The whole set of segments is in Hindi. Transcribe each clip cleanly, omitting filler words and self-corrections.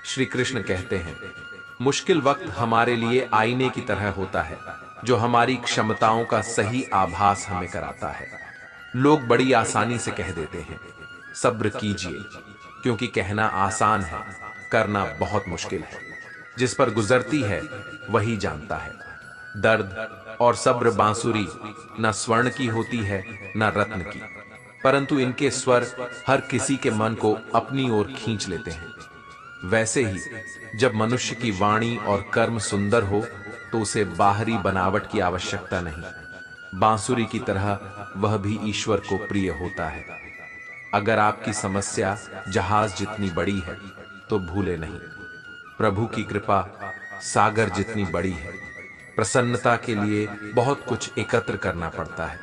श्री कृष्ण कहते हैं, मुश्किल वक्त हमारे लिए आईने की तरह होता है जो हमारी क्षमताओं का सही आभास हमें कराता है। लोग बड़ी आसानी से कह देते हैं, सब्र कीजिए, क्योंकि कहना आसान है, करना बहुत मुश्किल है। जिस पर गुजरती है वही जानता है। दर्द और सब्र बांसुरी न स्वर्ण की होती है न रत्न की, परंतु इनके स्वर हर किसी के मन को अपनी ओर खींच लेते हैं। वैसे ही जब मनुष्य की वाणी और कर्म सुंदर हो तो उसे बाहरी बनावट की आवश्यकता नहीं। बांसुरी की तरह वह भी ईश्वर को प्रिय होता है। अगर आपकी समस्या जहाज जितनी बड़ी है तो भूले नहीं, प्रभु की कृपा सागर जितनी बड़ी है। प्रसन्नता के लिए बहुत कुछ एकत्र करना पड़ता है,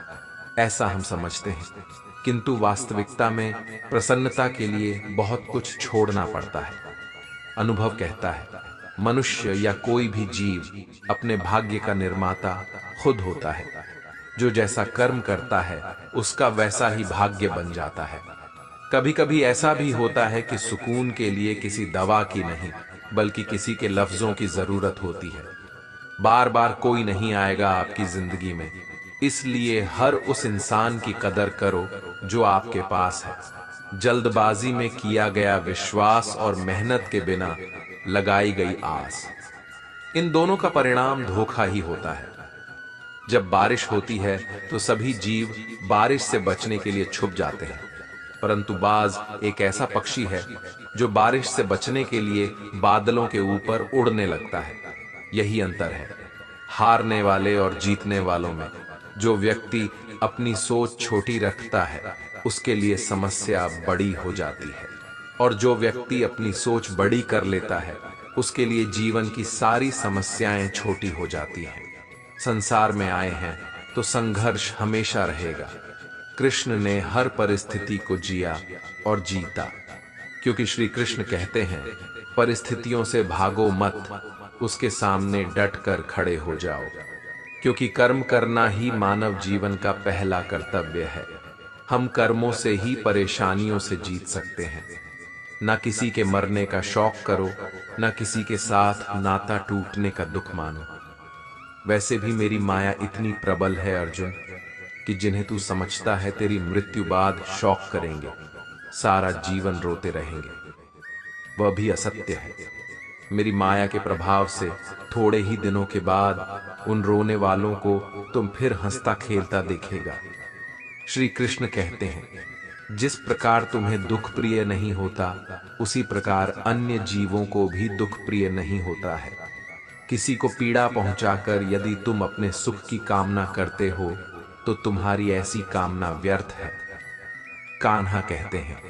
ऐसा हम समझते हैं, किंतु वास्तविकता में प्रसन्नता के लिए बहुत कुछ छोड़ना पड़ता है। अनुभव कहता है, मनुष्य या कोई भी जीव अपने भाग्य का निर्माता खुद होता है। जो जैसा कर्म करता है उसका वैसा ही भाग्य बन जाता है। कभी कभी ऐसा भी होता है कि सुकून के लिए किसी दवा की नहीं बल्कि किसी के लफ्जों की जरूरत होती है। बार बार कोई नहीं आएगा आपकी जिंदगी में, इसलिए हर उस इंसान की कदर करो जो आपके पास है। जल्दबाजी में किया गया विश्वास और मेहनत के बिना लगाई गई आस, इन दोनों का परिणाम धोखा ही होता है। जब बारिश होती है तो सभी जीव बारिश से बचने के लिए छुप जाते हैं, परंतु बाज एक ऐसा पक्षी है जो बारिश से बचने के लिए बादलों के ऊपर उड़ने लगता है। यही अंतर है हारने वाले और जीतने वालों में। जो व्यक्ति अपनी सोच छोटी रखता है उसके लिए समस्या बड़ी हो जाती है, और जो व्यक्ति अपनी सोच बड़ी कर लेता है उसके लिए जीवन की सारी समस्याएं छोटी हो जाती हैं। संसार में आए हैं तो संघर्ष हमेशा रहेगा। कृष्ण ने हर परिस्थिति को जिया और जीता, क्योंकि श्री कृष्ण कहते हैं, परिस्थितियों से भागो मत, उसके सामने डटकर खड़े हो जाओ। क्योंकि कर्म करना ही मानव जीवन का पहला कर्तव्य है। हम कर्मों से ही परेशानियों से जीत सकते हैं। न किसी के मरने का शौक करो, न किसी के साथ नाता टूटने का दुख मानो। वैसे भी मेरी माया इतनी प्रबल है अर्जुन, कि जिन्हें तू समझता है तेरी मृत्यु बाद शौक करेंगे, सारा जीवन रोते रहेंगे। वह भी असत्य है। मेरी माया के प्रभाव से थोड़े ही दिनों के बाद उन रोने वालों को तुम फिर हंसता खेलता देखेगा। श्री कृष्ण कहते हैं, जिस प्रकार तुम्हें दुख प्रिय नहीं होता उसी प्रकार अन्य जीवों को भी दुख प्रिय नहीं होता है। किसी को पीड़ा पहुंचाकर यदि तुम अपने सुख की कामना करते हो तो तुम्हारी ऐसी कामना व्यर्थ है। कान्हा कहते हैं,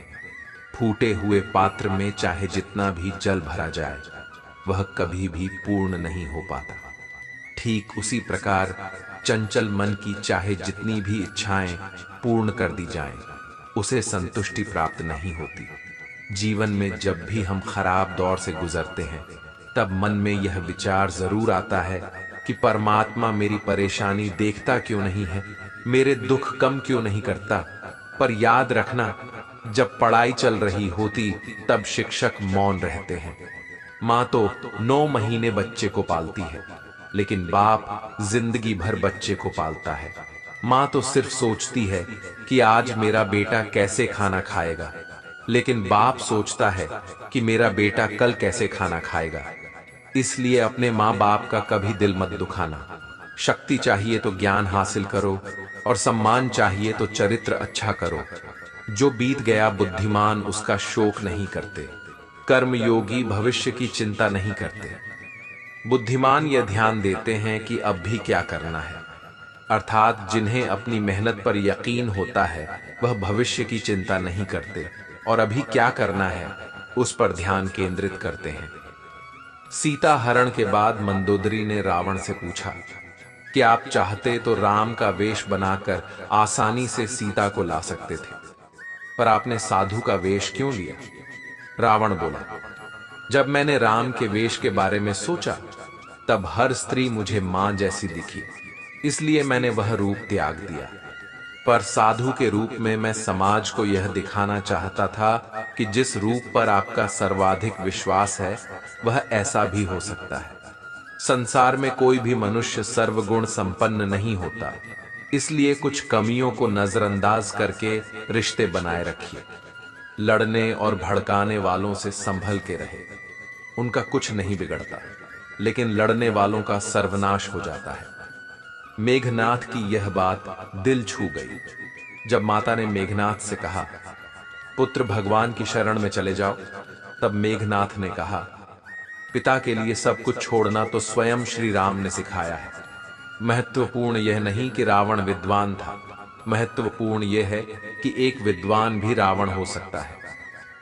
फूटे हुए पात्र में चाहे जितना भी जल भरा जाए वह कभी भी पूर्ण नहीं हो पाता। ठीक उसी प्रकार चंचल मन की चाहे जितनी भी इच्छाएं पूर्ण कर दी जाएं, उसे संतुष्टि प्राप्त नहीं होती। जीवन में जब भी हम खराब दौर से गुजरते हैं तब मन में यह विचार जरूर आता है कि परमात्मा मेरी परेशानी देखता क्यों नहीं है, मेरे दुख कम क्यों नहीं करता। पर याद रखना, जब पढ़ाई चल रही होती तब शिक्षक मौन रहते हैं। माँ तो 9 महीने बच्चे को पालती है, लेकिन बाप जिंदगी भर बच्चे को पालता है। माँ तो सिर्फ सोचती है कि आज मेरा बेटा कैसे खाना खाएगा, लेकिन बाप सोचता है कि मेरा बेटा कल कैसे खाना खाएगा। इसलिए अपने माँ बाप का कभी दिल मत दुखाना। शक्ति चाहिए तो ज्ञान हासिल करो, और सम्मान चाहिए तो चरित्र अच्छा करो। जो बीत गया बुद्धिमान उसका शोक नहीं करते। कर्मयोगी भविष्य की चिंता नहीं करते। बुद्धिमान यह ध्यान देते हैं कि अब भी क्या करना है, अर्थात जिन्हें अपनी मेहनत पर यकीन होता है वह भविष्य की चिंता नहीं करते और अभी क्या करना है उस पर ध्यान केंद्रित करते हैं। सीता हरण के बाद मंदोदरी ने रावण से पूछा कि आप चाहते तो राम का वेश बनाकर आसानी से सीता को ला सकते थे, पर आपने साधु का वेश क्यों लिया? रावण बोला, जब मैंने राम के वेश के बारे में सोचा तब हर स्त्री मुझे मां जैसी दिखी, इसलिए मैंने वह रूप त्याग दिया। पर साधु के रूप में मैं समाज को यह दिखाना चाहता था कि जिस रूप पर आपका सर्वाधिक विश्वास है वह ऐसा भी हो सकता है। संसार में कोई भी मनुष्य सर्वगुण संपन्न नहीं होता, इसलिए कुछ कमियों को नजरअंदाज करके रिश्ते बनाए रखिए। लड़ने और भड़काने वालों से संभल के रहे, उनका कुछ नहीं बिगड़ता, लेकिन लड़ने वालों का सर्वनाश हो जाता है। मेघनाथ की यह बात दिल छू गई। जब माता ने मेघनाथ से कहा, पुत्र भगवान की शरण में चले जाओ, तब मेघनाथ ने कहा, पिता के लिए सब कुछ छोड़ना तो स्वयं श्री राम ने सिखाया है। महत्वपूर्ण यह नहीं कि रावण विद्वान था, महत्वपूर्ण यह है कि एक विद्वान भी रावण हो सकता है।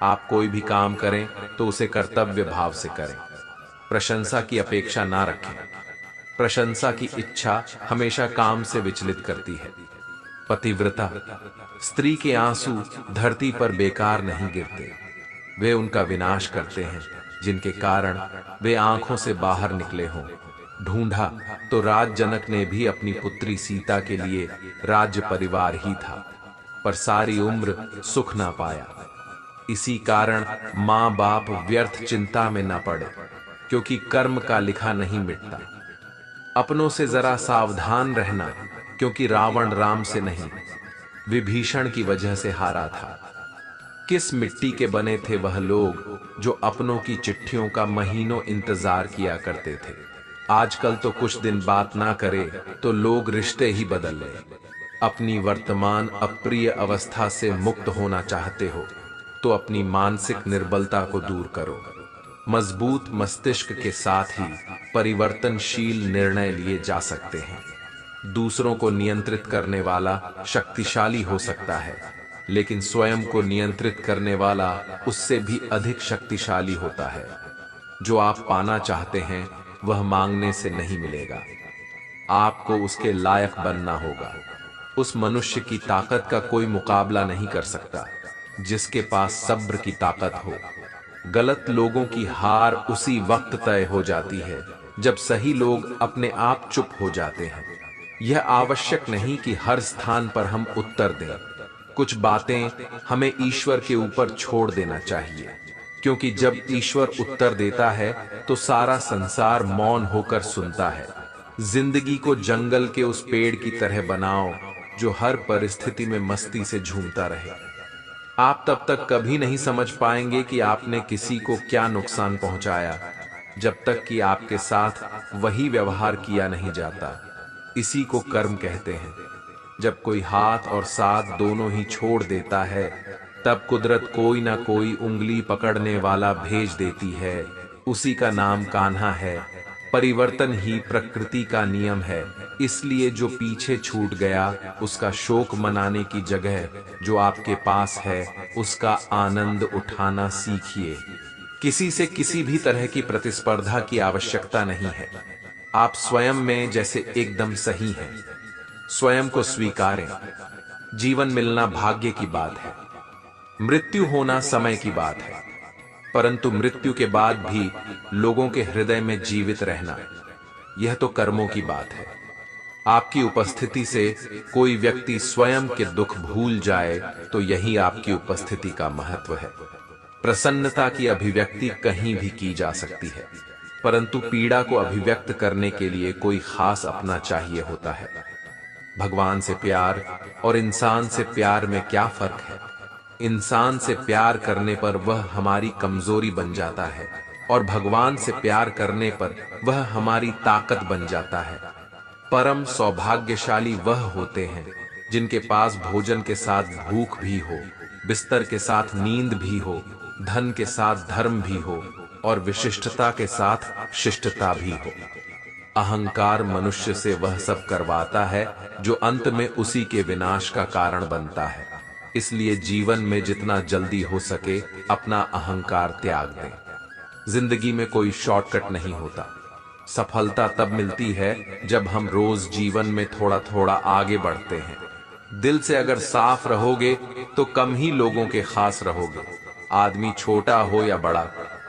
आप कोई भी काम करें तो उसे कर्तव्य भाव से करें, प्रशंसा की अपेक्षा ना रखें। प्रशंसा की इच्छा हमेशा काम से विचलित करती है। पतिव्रता स्त्री के आंसू धरती पर बेकार नहीं गिरते, वे उनका विनाश करते हैं जिनके कारण वे आंखों से बाहर निकले हों। ढूंढा तो राज जनक ने भी अपनी पुत्री सीता के लिए राज्य परिवार ही था, पर सारी उम्र सुख ना पाया। इसी कारण मां बाप व्यर्थ चिंता में न पड़े, क्योंकि कर्म का लिखा नहीं मिटता। अपनों से जरा सावधान रहना, क्योंकि रावण राम से नहीं विभीषण की वजह से हारा था। किस मिट्टी के बने थे वह लोग जो अपनों की चिट्ठियों का महीनों इंतजार किया करते थे। आजकल तो कुछ दिन बात ना करे तो लोग रिश्ते ही बदल ले। अपनी वर्तमान अप्रिय अवस्था से मुक्त होना चाहते हो तो अपनी मानसिक निर्बलता को दूर करो। मजबूत मस्तिष्क के साथ ही परिवर्तनशील निर्णय लिए जा सकते हैं। दूसरों को नियंत्रित करने वाला शक्तिशाली हो सकता है, लेकिन स्वयं को नियंत्रित करने वाला उससे भी अधिक शक्तिशाली होता है। जो आप पाना चाहते हैं वह मांगने से नहीं मिलेगा, आपको उसके लायक बनना होगा। उस मनुष्य की ताकत का कोई मुकाबला नहीं कर सकता जिसके पास सब्र की ताकत हो। गलत लोगों की हार उसी वक्त तय हो जाती है जब सही लोग अपने आप चुप हो जाते हैं। यह आवश्यक नहीं कि हर स्थान पर हम उत्तर दें। कुछ बातें हमें ईश्वर के ऊपर छोड़ देना चाहिए, क्योंकि जब ईश्वर उत्तर देता है तो सारा संसार मौन होकर सुनता है। जिंदगी को जंगल के उस पेड़ की तरह बनाओ जो हर परिस्थिति में मस्ती से झूमता रहे। आप तब तक कभी नहीं समझ पाएंगे कि आपने किसी को क्या नुकसान पहुंचाया, जब तक कि आपके साथ वही व्यवहार किया नहीं जाता। इसी को कर्म कहते हैं। जब कोई हाथ और साथ दोनों ही छोड़ देता है, तब कुदरत कोई ना कोई उंगली पकड़ने वाला भेज देती है। उसी का नाम कान्हा है। परिवर्तन ही प्रकृति का नियम है, इसलिए जो पीछे छूट गया उसका शोक मनाने की जगह जो आपके पास है उसका आनंद उठाना सीखिए। किसी से किसी भी तरह की प्रतिस्पर्धा की आवश्यकता नहीं है। आप स्वयं में जैसे एकदम सही हैं। स्वयं को स्वीकारें। जीवन मिलना भाग्य की बात है, मृत्यु होना समय की बात है, परंतु मृत्यु के बाद भी लोगों के हृदय में जीवित रहना, यह तो कर्मों की बात है। आपकी उपस्थिति से कोई व्यक्ति स्वयं के दुख भूल जाए तो यही आपकी उपस्थिति का महत्व है। प्रसन्नता की अभिव्यक्ति कहीं भी की जा सकती है, परंतु पीड़ा को अभिव्यक्त करने के लिए कोई खास अपना चाहिए होता है। भगवान से प्यार और इंसान से प्यार में क्या फर्क है? इंसान से प्यार करने पर वह हमारी कमजोरी बन जाता है और भगवान से प्यार करने पर वह हमारी ताकत बन जाता है। परम सौभाग्यशाली वह होते हैं जिनके पास भोजन के साथ भूख भी हो, बिस्तर के साथ नींद भी हो, धन के साथ धर्म भी हो और विशिष्टता के साथ शिष्टता भी हो। अहंकार मनुष्य से वह सब करवाता है जो अंत में उसी के विनाश का कारण बनता है। इसलिए जीवन में जितना जल्दी हो सके अपना अहंकार त्याग दें। जिंदगी में कोई शॉर्टकट नहीं होता। सफलता तब मिलती है जब हम रोज जीवन में थोड़ा थोड़ा आगे बढ़ते हैं। दिल से अगर साफ रहोगे तो कम ही लोगों के खास रहोगे। आदमी छोटा हो या बड़ा,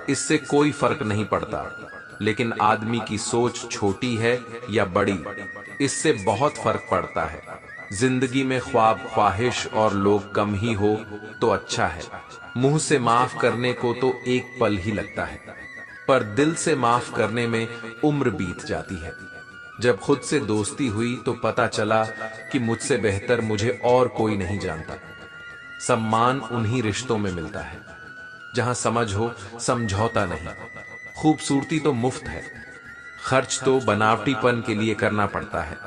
इससे कोई फर्क नहीं पड़ता, लेकिन आदमी की सोच छोटी है या बड़ी, इससे बहुत फर्क पड़ता है। जिंदगी में ख्वाब, ख्वाहिश और लोग कम ही हो तो अच्छा है। मुंह से माफ करने को तो एक पल ही लगता है, पर दिल से माफ करने में उम्र बीत जाती है। जब खुद से दोस्ती हुई तो पता चला कि मुझसे बेहतर मुझे और कोई नहीं जानता। सम्मान उन्हीं रिश्तों में मिलता है जहां समझ हो, समझौता नहीं। खूबसूरती तो मुफ्त है, खर्च तो बनावटीपन के लिए करना पड़ता है।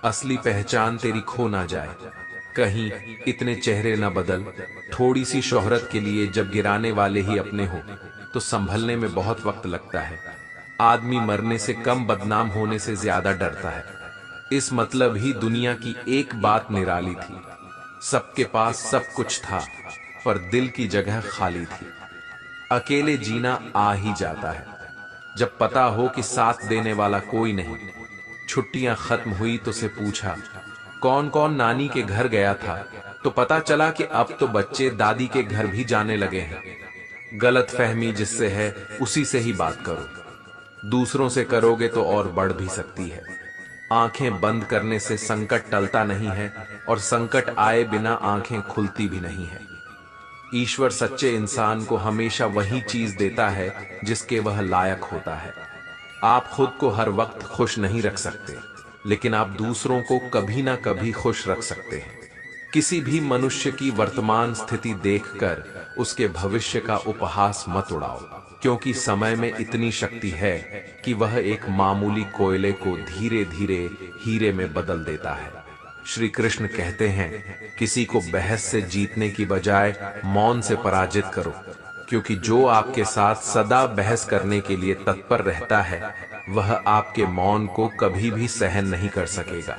असली पहचान तेरी खो ना जाए, कहीं इतने चेहरे न बदल। थोड़ी सी शोहरत के लिए जब गिराने वाले ही अपने हो तो संभलने में बहुत वक्त लगता है। आदमी मरने से कम बदनाम होने से ज्यादा डरता है। इस मतलब ही दुनिया की एक बात निराली थी, सबके पास सब कुछ था पर दिल की जगह खाली थी। अकेले जीना आ ही जाता है जब पता हो कि साथ देने वाला कोई नहीं। छुट्टियां खत्म हुई तो से पूछा कौन कौन नानी के घर गया था, तो पता चला कि अब तो बच्चे दादी के घर भी जाने लगे हैं। गलत फहमी जिससे है उसी से ही बात करो, दूसरों से करोगे तो और बढ़ भी सकती है। आंखें बंद करने से संकट टलता नहीं है और संकट आए बिना आंखें खुलती भी नहीं है। ईश्वर सच्चे इंसान को हमेशा वही चीज देता है जिसके वह लायक होता है। आप खुद को हर वक्त खुश नहीं रख सकते, लेकिन आप दूसरों को कभी ना कभी खुश रख सकते हैं। किसी भी मनुष्य की वर्तमान स्थिति देखकर उसके भविष्य का उपहास मत उड़ाओ, क्योंकि समय में इतनी शक्ति है कि वह एक मामूली कोयले को धीरे धीरे हीरे में बदल देता है। श्री कृष्ण कहते हैं, किसी को बहस से जीतने की बजाय मौन से पराजित करो, क्योंकि जो आपके साथ सदा बहस करने के लिए तत्पर रहता है वह आपके मौन को कभी भी सहन नहीं कर सकेगा।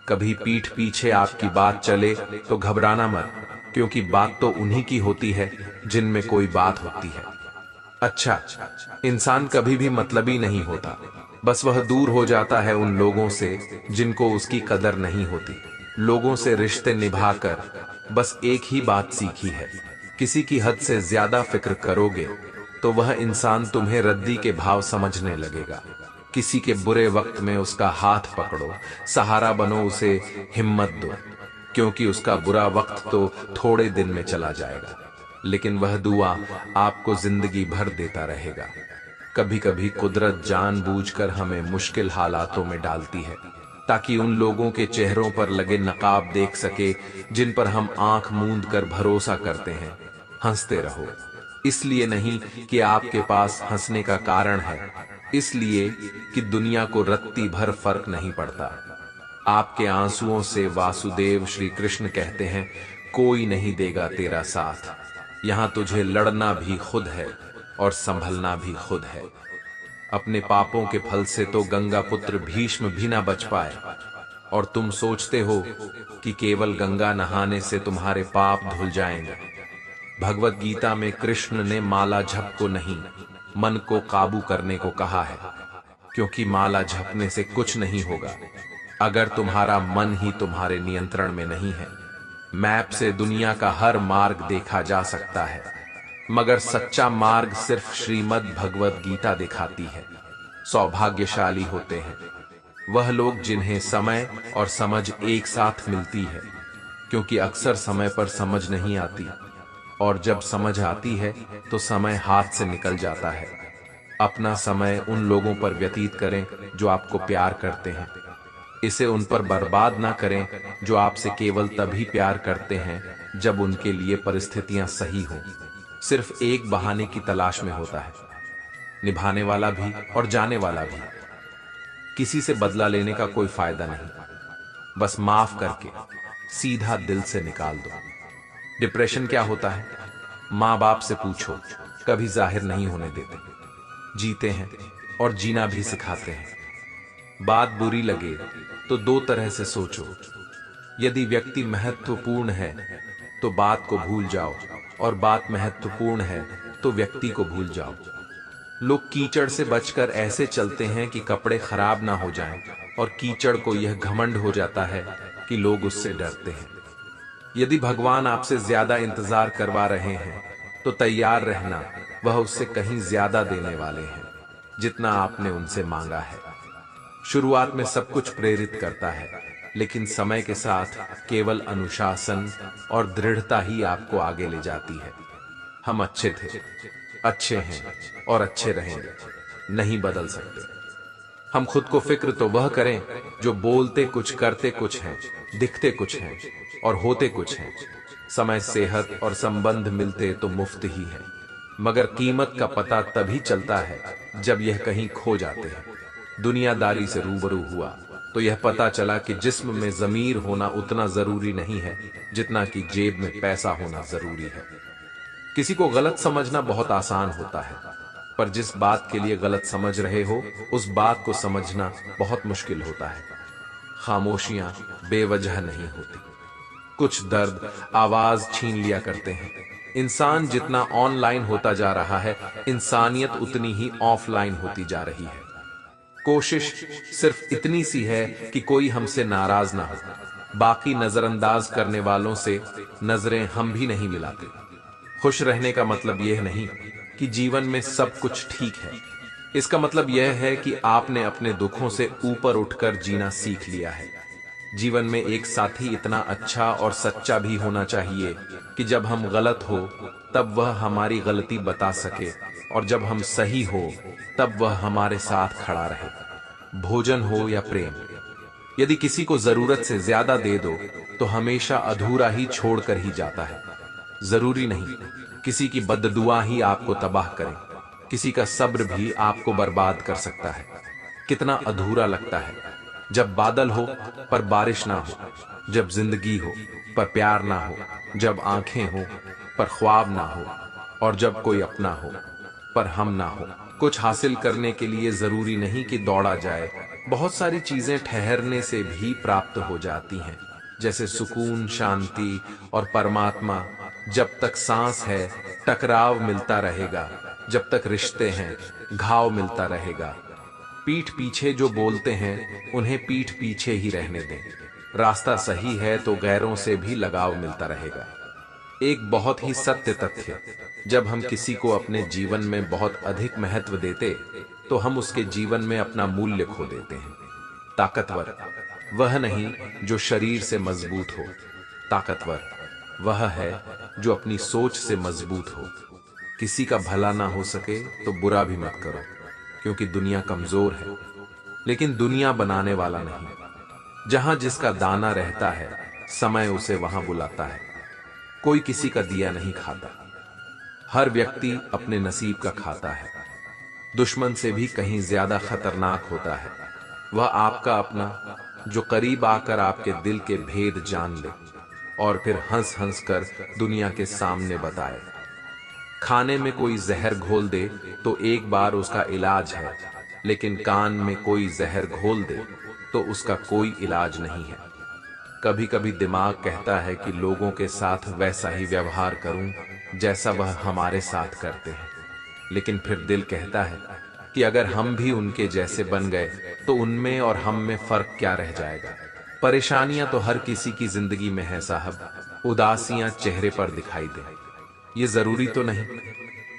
कभी पीठ पीछे आपकी बात चले तो घबराना मत, क्योंकि बात तो उन्हीं की होती है जिनमें कोई बात होती है। अच्छा, इंसान कभी भी मतलबी नहीं होता, बस वह दूर हो जाता है उन लोगों से जिनको उसकी कदर नहीं होती। लोगों से रिश्ते निभाकर बस एक ही बात सीखी है, किसी की हद से ज्यादा फिक्र करोगे तो वह इंसान तुम्हें रद्दी के भाव समझने लगेगा। किसी के बुरे वक्त में उसका हाथ पकड़ो, सहारा बनो, उसे हिम्मत दो, क्योंकि उसका बुरा वक्त तो थोड़े दिन में चला जाएगा, लेकिन वह दुआ आपको जिंदगी भर देता रहेगा। कभी कभी कुदरत जानबूझकर हमें मुश्किल हालातों में डालती है ताकि उन लोगों के चेहरों पर लगे नकाब देख सके जिन पर हम आंख मूंद कर भरोसा करते हैं। हंसते रहो, इसलिए नहीं कि आपके पास हंसने का कारण है, इसलिए कि दुनिया को रत्ती भर फर्क नहीं पड़ता। आपके आंसुओं से वासुदेव श्री कृष्ण कहते हैं, कोई नहीं देगा तेरा साथ, यहां तुझे लड़ना भी खुद है और संभलना भी खुद है। अपने पापों के फल से तो गंगा पुत्र भीष्म भी ना बच पाए, और तुम सोचते हो कि केवल गंगा नहाने से तुम्हारे पाप धुल जाएंगे। भगवत गीता में कृष्ण ने माला झप को नहीं, मन को काबू करने को कहा है, क्योंकि माला झपने से कुछ नहीं होगा अगर तुम्हारा मन ही तुम्हारे नियंत्रण में नहीं है। मैप से दुनिया का हर मार्ग देखा जा सकता है, मगर सच्चा मार्ग सिर्फ श्रीमद् भगवत गीता दिखाती है। सौभाग्यशाली होते हैं वह लोग जिन्हें समय और समझ एक साथ मिलती है, क्योंकि अक्सर समय पर समझ नहीं आती, और जब समझ आती है तो समय हाथ से निकल जाता है। अपना समय उन लोगों पर व्यतीत करें जो आपको प्यार करते हैं, इसे उन पर बर्बाद ना करें जो आपसे केवल तभी प्यार करते हैं जब उनके लिए परिस्थितियां सही हों। सिर्फ एक बहाने की तलाश में होता है, निभाने वाला भी और जाने वाला भी। किसी से बदला लेने का कोई फायदा नहीं, बस माफ करके सीधा दिल से निकाल दो। डिप्रेशन क्या होता है? माँ बाप से पूछो, कभी जाहिर नहीं होने देते, जीते हैं और जीना भी सिखाते हैं। बात बुरी लगे तो दो तरह से सोचो, यदि व्यक्ति महत्वपूर्ण है तो बात को भूल जाओ, और बात महत्वपूर्ण है तो व्यक्ति को भूल जाओ। लोग कीचड़ से बचकर ऐसे चलते हैं कि कपड़े खराब ना हो जाएं, और कीचड़ को यह घमंड हो जाता है कि लोग उससे डरते हैं। यदि भगवान आपसे ज्यादा इंतजार करवा रहे हैं तो तैयार रहना, वह उससे कहीं ज्यादा देने वाले हैं जितना आपने उनसे मांगा है। शुरुआत में सब कुछ प्रेरित करता है, लेकिन समय के साथ केवल अनुशासन और दृढ़ता ही आपको आगे ले जाती है। हम अच्छे थे, अच्छे हैं और अच्छे रहेंगे, नहीं बदल सकते। हम खुद को फिक्र तो वह करें जो बोलते कुछ, करते कुछ हैं, दिखते कुछ हैं और होते कुछ हैं। समय, सेहत और संबंध मिलते तो मुफ्त ही है, मगर कीमत का पता तभी चलता है जब यह कहीं खो जाते हैं। दुनियादारी से रूबरू हुआ तो यह पता चला कि जिस्म में ज़मीर होना उतना जरूरी नहीं है जितना कि जेब में पैसा होना जरूरी है। किसी को गलत समझना बहुत आसान होता है, पर जिस बात के लिए गलत समझ रहे हो उस बात को समझना बहुत मुश्किल होता है। खामोशियां बेवजह नहीं होती। कुछ दर्द आवाज छीन लिया करते हैं। इंसान जितना ऑनलाइन होता जा रहा है, इंसानियत उतनी ही ऑफलाइन होती जा रही है। कोशिश सिर्फ इतनी सी है कि कोई हमसे नाराज ना हो। बाकी नजरअंदाज करने वालों से नजरें हम भी नहीं मिलाते। खुश रहने का मतलब यह नहीं कि जीवन में सब कुछ ठीक है। इसका मतलब यह है कि आपने अपने दुखों से ऊपर उठकर जीना सीख लिया है। जीवन में एक साथी इतना अच्छा और सच्चा भी होना चाहिए कि जब हम गलत हो तब वह हमारी गलती बता सके, और जब हम सही हो तब वह हमारे साथ खड़ा रहे। भोजन हो या प्रेम, यदि किसी को जरूरत से ज्यादा दे दो तो हमेशा अधूरा ही छोड़कर ही जाता है। जरूरी नहीं किसी की बद्दुआ ही आपको तबाह करे, किसी का सब्र भी आपको बर्बाद कर सकता है। कितना अधूरा लगता है जब बादल हो पर बारिश ना हो, जब जिंदगी हो पर प्यार ना हो, जब आंखें हो पर ख्वाब ना हो, और जब कोई अपना हो पर हम ना हो। कुछ हासिल करने के लिए जरूरी नहीं कि दौड़ा जाए। बहुत सारी चीजें ठहरने से भी प्राप्त हो जाती हैं, जैसे सुकून, शांति और परमात्मा। जब तक सांस है टकराव मिलता रहेगा, जब तक रिश्ते हैं घाव मिलता रहेगा। पीठ पीछे जो बोलते हैं उन्हें पीठ पीछे ही रहने दें। रास्ता सही है तो गैरों से भी लगाव मिलता रहेगा। एक बहुत ही सत्य तथ्य, जब हम किसी को अपने जीवन में बहुत अधिक महत्व देते तो हम उसके जीवन में अपना मूल्य खो देते हैं। ताकतवर वह नहीं जो शरीर से मजबूत हो, ताकतवर वह है जो अपनी सोच से मजबूत हो। किसी का भला ना हो सके तो बुरा भी मत करो, क्योंकि दुनिया कमजोर है, लेकिन दुनिया बनाने वाला नहीं। जहां जिसका दाना रहता है समय उसे वहां बुलाता है। कोई किसी का दिया नहीं खाता, हर व्यक्ति अपने नसीब का खाता है। दुश्मन से भी कहीं ज्यादा खतरनाक होता है वह आपका अपना, जो करीब आकर आपके दिल के भेद जान ले और फिर हंस हंस कर दुनिया के सामने बताए। खाने में कोई जहर घोल दे तो एक बार उसका इलाज है, लेकिन कान में कोई जहर घोल दे तो उसका कोई इलाज नहीं है। कभी कभी दिमाग कहता है कि लोगों के साथ वैसा ही व्यवहार करूं जैसा वह हमारे साथ करते हैं, लेकिन फिर दिल कहता है कि अगर हम भी उनके जैसे बन गए तो उनमें और हम में फर्क क्या रह जाएगा। परेशानियां तो हर किसी की जिंदगी में है साहब, उदासियां चेहरे पर दिखाई दे ये जरूरी तो नहीं।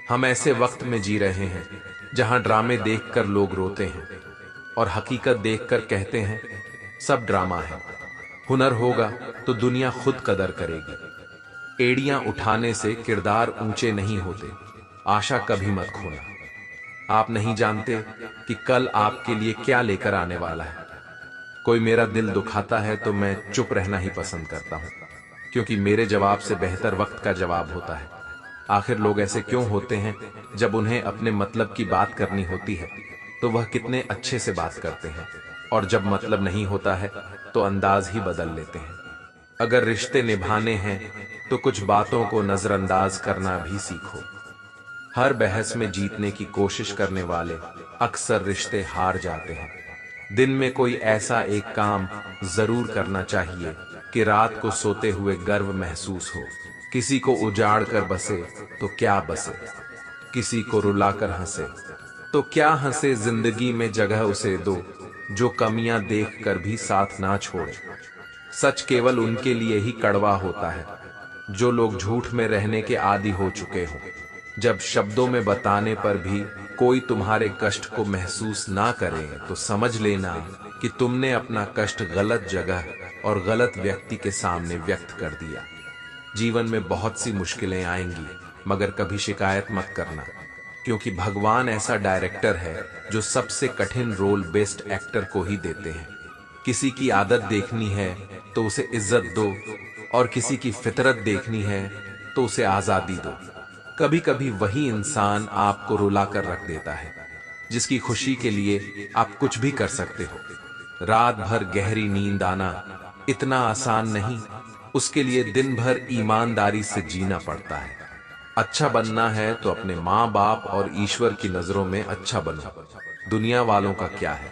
हम ऐसे वक्त में जी रहे हैं जहां ड्रामे देखकर लोग रोते हैं और हकीकत देखकर कहते हैं सब ड्रामा है। हुनर होगा तो दुनिया खुद कदर करेगी। एड़ियां उठाने से किरदार ऊंचे नहीं होते। आशा कभी मत खोना। आप नहीं जानते कि कल आपके लिए क्या लेकर आने वाला है। कोई मेरा दिल दुखाता है तो मैं चुप रहना ही पसंद करता हूं, क्योंकि मेरे जवाब से बेहतर वक्त का जवाब होता है। आखिर लोग ऐसे क्यों होते हैं? जब उन्हें अपने मतलब की बात करनी होती है तो वह कितने अच्छे से बात करते हैं, और जब मतलब नहीं होता है तो अंदाज ही बदल लेते हैं। अगर रिश्ते निभाने हैं तो कुछ बातों को नजरअंदाज करना भी सीखो। हर बहस में जीतने की कोशिश करने वाले अक्सर रिश्ते हार जाते हैं। दिन में कोई ऐसा एक काम जरूर करना चाहिए कि रात को सोते हुए गर्व महसूस हो। किसी को उजाड़ कर बसे तो क्या बसे, किसी को रुलाकर हंसे तो क्या हंसे। जिंदगी में जगह उसे दो जो कमियां देखकर भी साथ ना छोड़े। सच केवल उनके लिए ही कड़वा होता है जो लोग झूठ में रहने के आदी हो चुके हों। जब शब्दों में बताने पर भी कोई तुम्हारे कष्ट को महसूस ना करे तो समझ लेना कि तुमने अपना कष्ट गलत जगह और गलत व्यक्ति के सामने व्यक्त कर दिया। जीवन में बहुत सी मुश्किलें आएंगी, मगर कभी शिकायत मत करना, क्योंकि भगवान ऐसा डायरेक्टर है जो सबसे कठिन रोल बेस्ट एक्टर को ही देते हैं। किसी की आदत देखनी है तो उसे इज्जत दो, और किसी की फितरत देखनी है तो उसे आजादी दो। कभी कभी वही इंसान आपको रुला कर रख देता है जिसकी खुशी के लिए आप कुछ भी कर सकते हो। रात भर गहरी नींद आना इतना आसान नहीं, उसके लिए दिन भर ईमानदारी से जीना पड़ता है। अच्छा बनना है तो अपने माँ बाप और ईश्वर की नजरों में अच्छा बनो। दुनिया वालों का क्या है,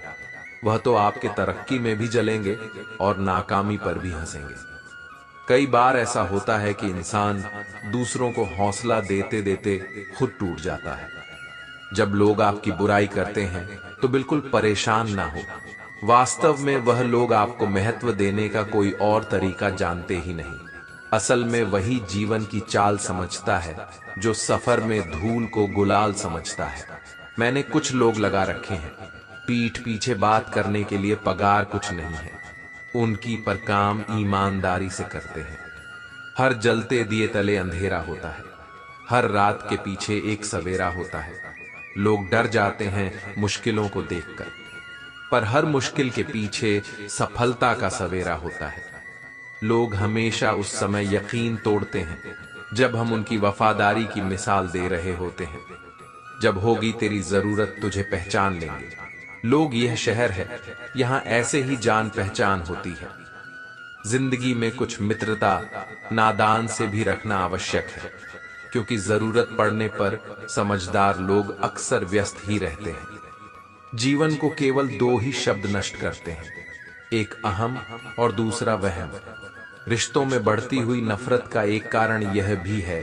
वह तो आपके तरक्की में भी जलेंगे और नाकामी पर भी हंसेंगे। कई बार ऐसा होता है कि इंसान दूसरों को हौसला देते देते खुद टूट जाता है। जब लोग आपकी बुराई करते हैं तो बिल्कुल परेशान ना हो। वास्तव में वह लोग आपको महत्व देने का कोई और तरीका जानते ही नहीं। असल में वही जीवन की चाल समझता है जो सफर में धूल को गुलाल समझता है। मैंने कुछ लोग लगा रखे हैं, पीठ पीछे बात करने के लिए पगार कुछ नहीं है उनकी, पर काम ईमानदारी से करते हैं। हर जलते दिए तले अंधेरा होता है, हर रात के पीछे एक सवेरा होता है। लोग डर जाते हैं मुश्किलों को देखकर, पर हर मुश्किल के पीछे सफलता का सवेरा होता है। लोग हमेशा उस समय यकीन तोड़ते हैं जब हम उनकी वफादारी की मिसाल दे रहे होते हैं। जब होगी तेरी जरूरत तुझे पहचान लेंगे। लोग यह शहर है, यहां ऐसे ही जान पहचान होती है। जिंदगी में कुछ मित्रता नादान से भी रखना आवश्यक है, क्योंकि जरूरत पड़ने पर समझदार लोग अक्सर व्यस्त ही रहते हैं। जीवन को केवल दो ही शब्द नष्ट करते हैं, एक अहम और दूसरा वहम। रिश्तों में बढ़ती हुई नफरत का एक कारण यह भी है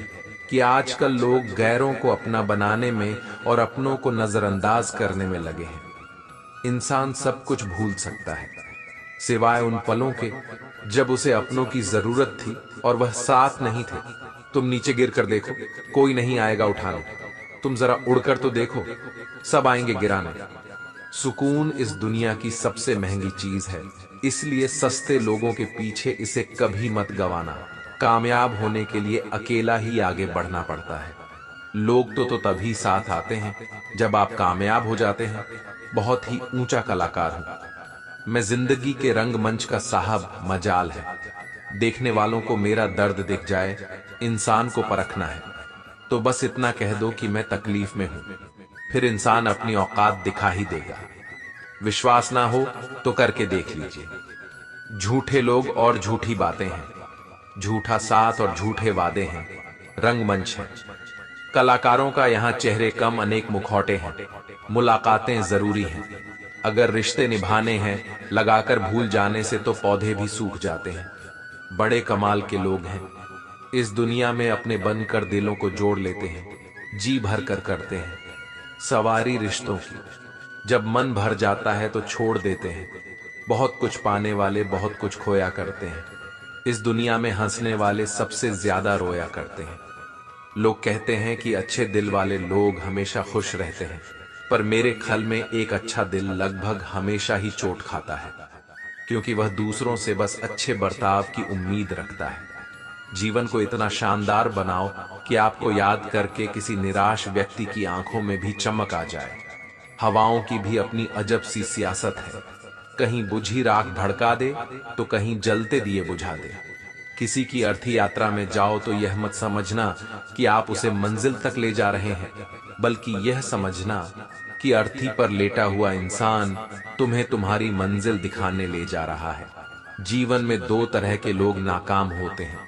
कि आजकल लोग गैरों को अपना बनाने में और अपनों को नजरअंदाज करने में लगे हैं। इंसान सब कुछ भूल सकता है सिवाय उन पलों के जब उसे अपनों की जरूरत थी और वह साथ नहीं थे। तुम नीचे गिर कर देखो, कोई नहीं आएगा उठाने। तुम जरा उड़कर तो देखो, सब आएंगे गिराने। सुकून इस दुनिया की सबसे महंगी चीज है, इसलिए सस्ते लोगों के पीछे इसे कभी मत गंवाना। कामयाब होने के लिए अकेला ही आगे बढ़ना पड़ता है। लोग तो तभी साथ आते हैं जब आप कामयाब हो जाते हैं। बहुत ही ऊंचा कलाकार हूं मैं, जिंदगी के रंगमंच का साहब मजाल है। देखने वालों को मेरा दर्द दिख जाए, इंसान को परखना है तो बस इतना कह दो कि मैं तकलीफ में हूं, फिर इंसान अपनी औकात दिखा ही देगा। विश्वास ना हो तो करके देख लीजिए। झूठे लोग और झूठी बातें हैं, झूठा साथ और झूठे वादे हैं, रंगमंच है। कलाकारों का यहाँ चेहरे कम अनेक मुखौटे हैं। मुलाकातें जरूरी हैं, अगर रिश्ते निभाने हैं लगाकर भूल जाने से तो पौधे भी सूख जाते हैं। बड़े कमाल के लोग हैं इस दुनिया में, अपने बनकर दिलों को जोड़ लेते हैं, जी भर कर करते हैं सवारी रिश्तों की। जब मन भर जाता है तो छोड़ देते हैं। बहुत कुछ पाने वाले बहुत कुछ खोया करते हैं। इस दुनिया में हंसने वाले सबसे ज्यादा रोया करते हैं। लोग कहते हैं कि अच्छे दिल वाले लोग हमेशा खुश रहते हैं, पर मेरे ख्याल में एक अच्छा दिल लगभग हमेशा ही चोट खाता है, क्योंकि वह दूसरों से बस अच्छे बर्ताव की उम्मीद रखता है। जीवन को इतना शानदार बनाओ कि आपको याद करके किसी निराश व्यक्ति की आंखों में भी चमक आ जाए। हवाओं की भी अपनी अजब सी सियासत है, कहीं बुझी राख भड़का दे तो कहीं जलते दिए बुझा दे। किसी की अर्थी यात्रा में जाओ तो यह मत समझना कि आप उसे मंजिल तक ले जा रहे हैं, बल्कि यह समझना कि अर्थी पर लेटा हुआ इंसान तुम्हें तुम्हारी मंजिल दिखाने ले जा रहा है। जीवन में दो तरह के लोग नाकाम होते हैं,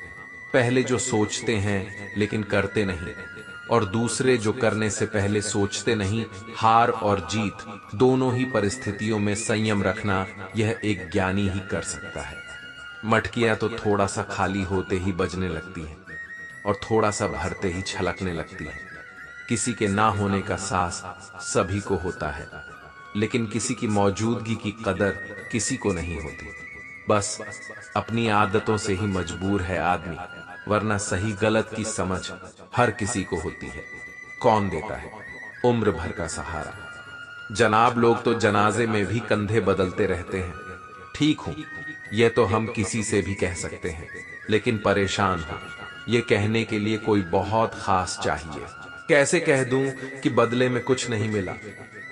पहले जो सोचते हैं लेकिन करते नहीं, और दूसरे जो करने से पहले सोचते नहीं। हार और जीत दोनों ही परिस्थितियों में संयम रखना यह एक ज्ञानी ही कर सकता है। मटकियां तो थोड़ा सा खाली होते ही बजने लगती हैं और थोड़ा सा भरते ही छलकने लगती हैं। किसी के ना होने का साहस सभी को होता है, लेकिन किसी की मौजूदगी की कदर किसी को नहीं होती। बस अपनी आदतों से ही मजबूर है आदमी, वरना सही गलत की समझ हर किसी को होती है। कौन देता है उम्र भर का सहारा? जनाब, लोग तो जनाजे में भी कंधे बदलते रहते हैं। ठीक हूं, यह तो हम किसी से भी कह सकते हैं, लेकिन परेशान हो ये कहने के लिए कोई बहुत खास चाहिए। कैसे कह दूं कि बदले में कुछ नहीं मिला।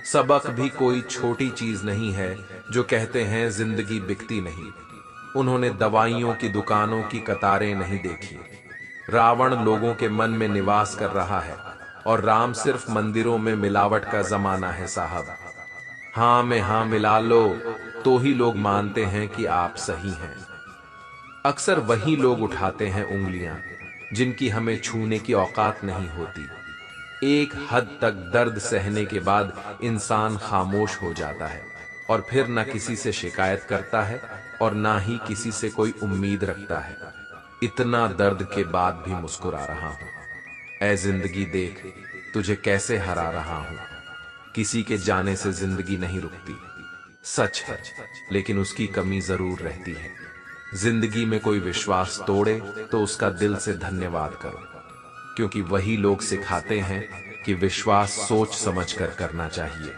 सबक भी कोई छोटी चीज नहीं है जो कहते हैं जिंदगी बिकती नहीं। उन्होंने दवाइयों की दुकानों की कतारें नहीं देखी। रावण लोगों के मन में निवास कर रहा है और राम सिर्फ मंदिरों में मिलावट का जमाना है साहब। हाँ में हाँ मिला लो तो ही लोग मानते हैं कि आप सही हैं। अक्सर वही लोग उठाते हैं उंगलियां जिनकी हमें छूने की औकात नहीं होती। एक हद तक दर्द सहने के बाद इंसान खामोश हो जाता है और फिर न किसी से शिकायत करता है और ना ही किसी से कोई उम्मीद रखता है। इतना दर्द के बाद भी मुस्कुरा रहा हूं। ऐ जिंदगी देख तुझे कैसे हरा रहा हूं। किसी के जाने से जिंदगी नहीं रुकती, सच है, लेकिन उसकी कमी जरूर रहती है। जिंदगी में कोई विश्वास तोड़े तो उसका दिल से धन्यवाद करो, क्योंकि वही लोग सिखाते हैं कि विश्वास सोच समझकर करना चाहिए।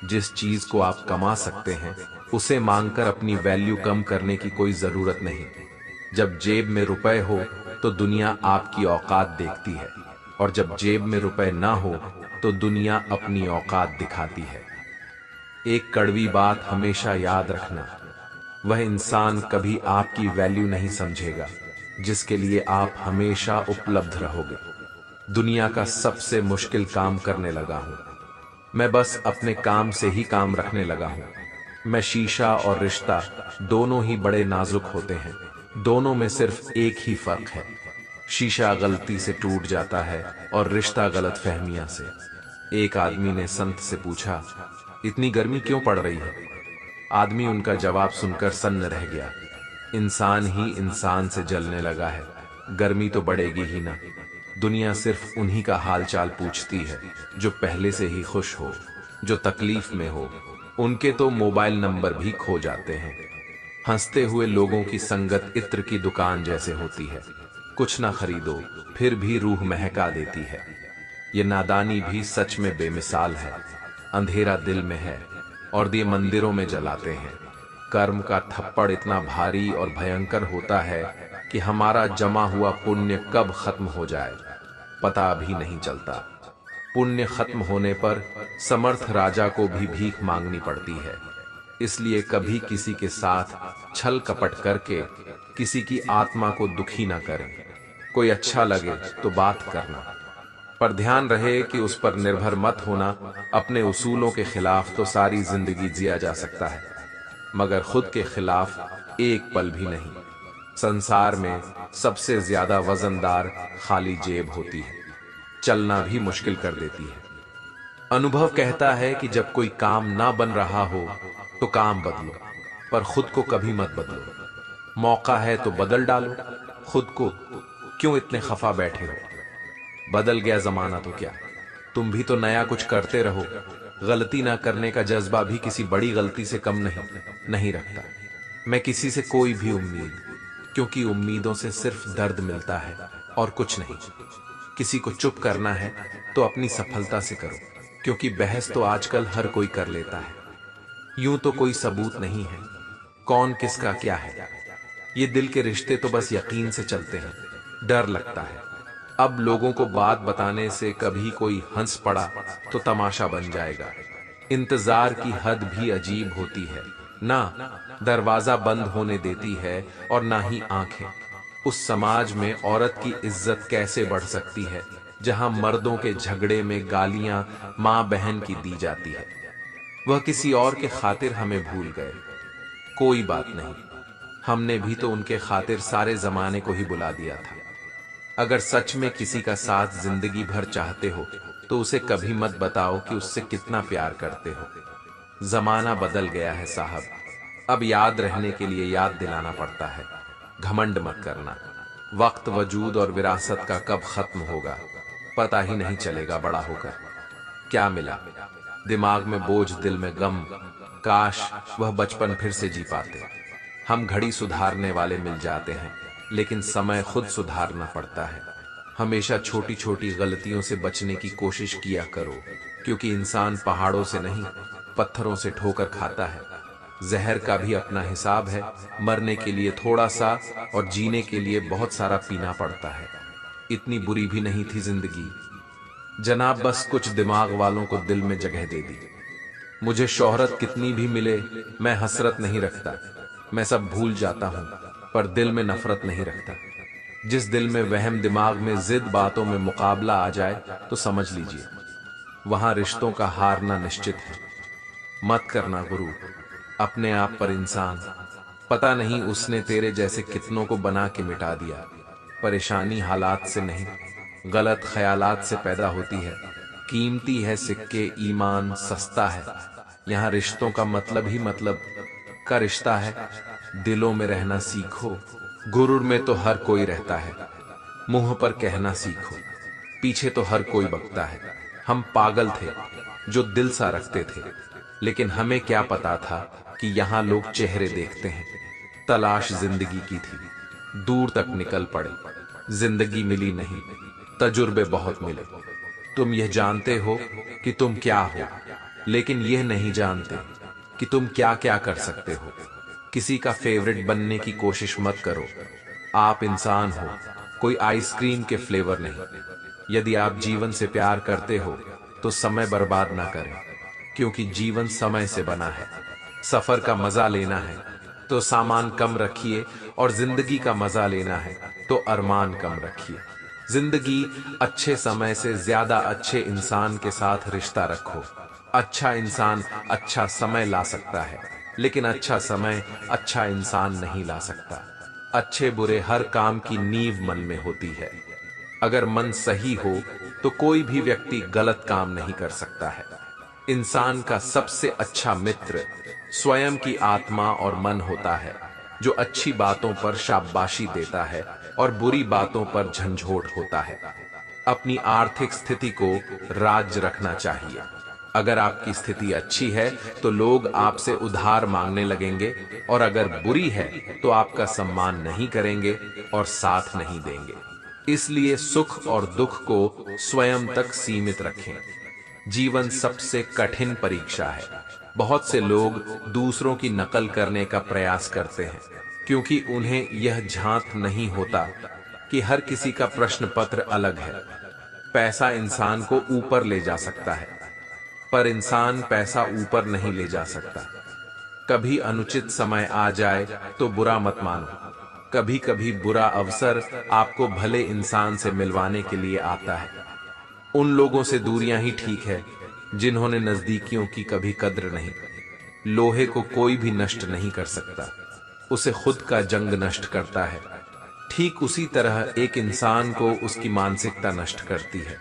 जिस चीज को आप कमा सकते हैं उसे मांगकर अपनी वैल्यू कम करने की कोई जरूरत नहीं। जब जेब में रुपए हो तो दुनिया आपकी औकात देखती है, और जब जेब में रुपए ना हो तो दुनिया अपनी औकात दिखाती है। एक कड़वी बात हमेशा याद रखना, वह इंसान कभी आपकी वैल्यू नहीं समझेगा जिसके लिए आप हमेशा उपलब्ध रहोगे। दुनिया का सबसे मुश्किल काम करने लगा हूं मैं, बस अपने काम से ही काम रखने लगा हूं मैं। शीशा और रिश्ता दोनों ही बड़े नाजुक होते हैं, दोनों में सिर्फ एक ही फर्क है। शीशा गलती से टूट जाता है और रिश्ता गलतफहमियां से। एक आदमी ने संत से पूछा, इतनी गर्मी क्यों पड़ रही है? आदमी उनका जवाब सुनकर सन्न रह गया। इंसान ही इंसान से जलने लगा है, गर्मी तो बढ़ेगी ही ना। दुनिया सिर्फ उन्हीं का हालचाल पूछती है जो पहले से ही खुश हो, जो तकलीफ में हो। उनके तो मोबाइल नंबर भी खो जाते हैं। हंसते हुए लोगों की संगत इत्र की दुकान जैसे होती है, कुछ ना खरीदो फिर भी रूह महका देती है। ये नादानी भी सच में बेमिसाल है। अंधेरा दिल में है और दिए मंदिरों में जलाते हैं। कर्म का थप्पड़ इतना भारी और भयंकर होता है कि हमारा जमा हुआ पुण्य कब खत्म हो जाए पता भी नहीं चलता। पुण्य खत्म होने पर समर्थ राजा को भी भीख मांगनी पड़ती है। इसलिए कभी किसी के साथ छल कपट करके किसी की आत्मा को दुखी ना करें। कोई अच्छा लगे तो बात करना, पर ध्यान रहे कि उस पर निर्भर मत होना। अपने उसूलों के खिलाफ तो सारी जिंदगी जिया जा सकता है, मगर खुद के खिलाफ एक पल भी नहीं। संसार में सबसे ज्यादा वजनदार खाली जेब होती है, चलना भी मुश्किल कर देती है। अनुभव कहता है कि जब कोई काम ना बन रहा हो तो काम बदलो, पर खुद को कभी मत बदलो। मौका है तो बदल डालो खुद को, क्यों इतने खफा बैठे हो? बदल गया जमाना तो क्या, तुम भी तो नया कुछ करते रहो। गलती ना करने का जज्बा भी किसी बड़ी गलती से कम नहीं रखता। मैं किसी से कोई भी उम्मीद, क्योंकि उम्मीदों से सिर्फ दर्द मिलता है और कुछ नहीं। किसी को चुप करना है तो अपनी सफलता से करो, क्योंकि बहस तो आजकल हर कोई कर लेता है। यूं तो कोई सबूत नहीं है कौन किसका क्या है। ये दिल के रिश्ते तो बस यकीन से चलते हैं। डर लगता है अब लोगों को बात बताने से कभी कोई हंस पड़ा तो तमाशा बन जाएगा। इंतजार की हद भी अजीब होती है, ना दरवाजा बंद होने देती है और ना ही आंखें। उस समाज में औरत की इज्जत कैसे बढ़ सकती है जहां मर्दों के झगड़े में गालियां मां बहन की दी जाती है। वह किसी और के खातिर हमें भूल गए, कोई बात नहीं, हमने भी तो उनके खातिर सारे जमाने को ही बुला दिया था। अगर सच में किसी का साथ जिंदगी भर चाहते हो तो उसे कभी मत बताओ कि उससे कितना प्यार करते हो। जमाना बदल गया है साहब, अब याद रहने के लिए याद दिलाना पड़ता है। घमंड मत करना, वक्त वजूद और विरासत का कब खत्म होगा पता ही नहीं चलेगा। बड़ा होकर क्या मिला, दिमाग में बोझ, दिल में गम, काश वह बचपन फिर से जी पाते। हम घड़ी सुधारने वाले मिल जाते हैं, लेकिन समय खुद सुधारना पड़ता है। हमेशा छोटी छोटी गलतियों से बचने की कोशिश किया करो, क्योंकि इंसान पहाड़ों से नहीं पत्थरों से ठोकर खाता है। जहर का भी अपना हिसाब है। मरने के लिए थोड़ा सा और जीने के लिए बहुत सारा पीना पड़ता है। इतनी बुरी भी नहीं थी जिंदगी जनाब, बस कुछ दिमाग वालों को दिल में जगह दे दी। मुझे शोहरत कितनी भी मिले मैं हसरत नहीं रखता। मैं सब भूल जाता हूं पर दिल में नफरत नहीं रखता। जिस दिल में वहम, दिमाग में जिद, बातों में मुकाबला आ जाए तो समझ लीजिए वहां रिश्तों का हारना निश्चित है। मत करना गुरु अपने आप पर इंसान, पता नहीं उसने तेरे जैसे कितनों को बना के मिटा दिया। परेशानी हालात से नहीं, गलत ख्यालात से पैदा होती है। कीमती है सिक्के, ईमान सस्ता है। यहाँ रिश्तों का मतलब ही मतलब का रिश्ता है। दिलों में रहना सीखो, गुरूर में तो हर कोई रहता है। मुंह पर कहना सीखो, पीछे तो हर कोई बकता है। हम पागल थे जो दिल सा रखते थे, लेकिन हमें क्या पता था कि यहाँ लोग चेहरे देखते हैं। तलाश जिंदगी की थी, दूर तक निकल पड़े, जिंदगी मिली नहीं, तजुर्बे बहुत मिले। तुम यह जानते हो कि तुम क्या हो, लेकिन यह नहीं जानते कि तुम क्या क्या कर सकते हो। किसी का फेवरेट बनने की कोशिश मत करो। आप इंसान हो, कोई आइसक्रीम के फ्लेवर नहीं। यदि आप जीवन से प्यार करते हो तो समय बर्बाद ना करें, क्योंकि जीवन समय से बना है। सफर का मजा लेना है तो सामान कम रखिए, और जिंदगी का मजा लेना है तो अरमान कम रखिए। जिंदगी अच्छे समय से ज्यादा अच्छे इंसान के साथ रिश्ता रखो। अच्छा इंसान अच्छा समय ला सकता है, लेकिन अच्छा समय अच्छा इंसान नहीं ला सकता। अच्छे बुरे हर काम की नींव मन में होती है। अगर मन सही हो तो कोई भी व्यक्ति गलत काम नहीं कर सकता है। इंसान का सबसे अच्छा मित्र स्वयं की आत्मा और मन होता है, जो अच्छी बातों पर शाबाशी देता है और बुरी बातों पर झंझोट होता है। अपनी आर्थिक स्थिति को राज रखना चाहिए। अगर आपकी स्थिति अच्छी है तो लोग आपसे उधार मांगने लगेंगे, और अगर बुरी है तो आपका सम्मान नहीं करेंगे और साथ नहीं देंगे। इसलिए सुख और दुख को स्वयं तक सीमित रखें। जीवन सबसे कठिन परीक्षा है। बहुत से लोग दूसरों की नकल करने का प्रयास करते हैं, क्योंकि उन्हें यह झांक नहीं होता कि हर किसी का प्रश्न पत्र अलग है। पैसा इंसान को ऊपर ले जा सकता है, पर इंसान पैसा ऊपर नहीं ले जा सकता। कभी अनुचित समय आ जाए तो बुरा मत मानो। कभी कभी बुरा अवसर आपको भले इंसान से मिलवाने के लिए आता है। उन लोगों से दूरियां ही ठीक है जिन्होंने नजदीकियों की कभी कद्र नहीं। लोहे को कोई भी नष्ट नहीं कर सकता, उसे खुद का जंग नष्ट करता है। ठीक उसी तरह एक इंसान को उसकी मानसिकता नष्ट करती है,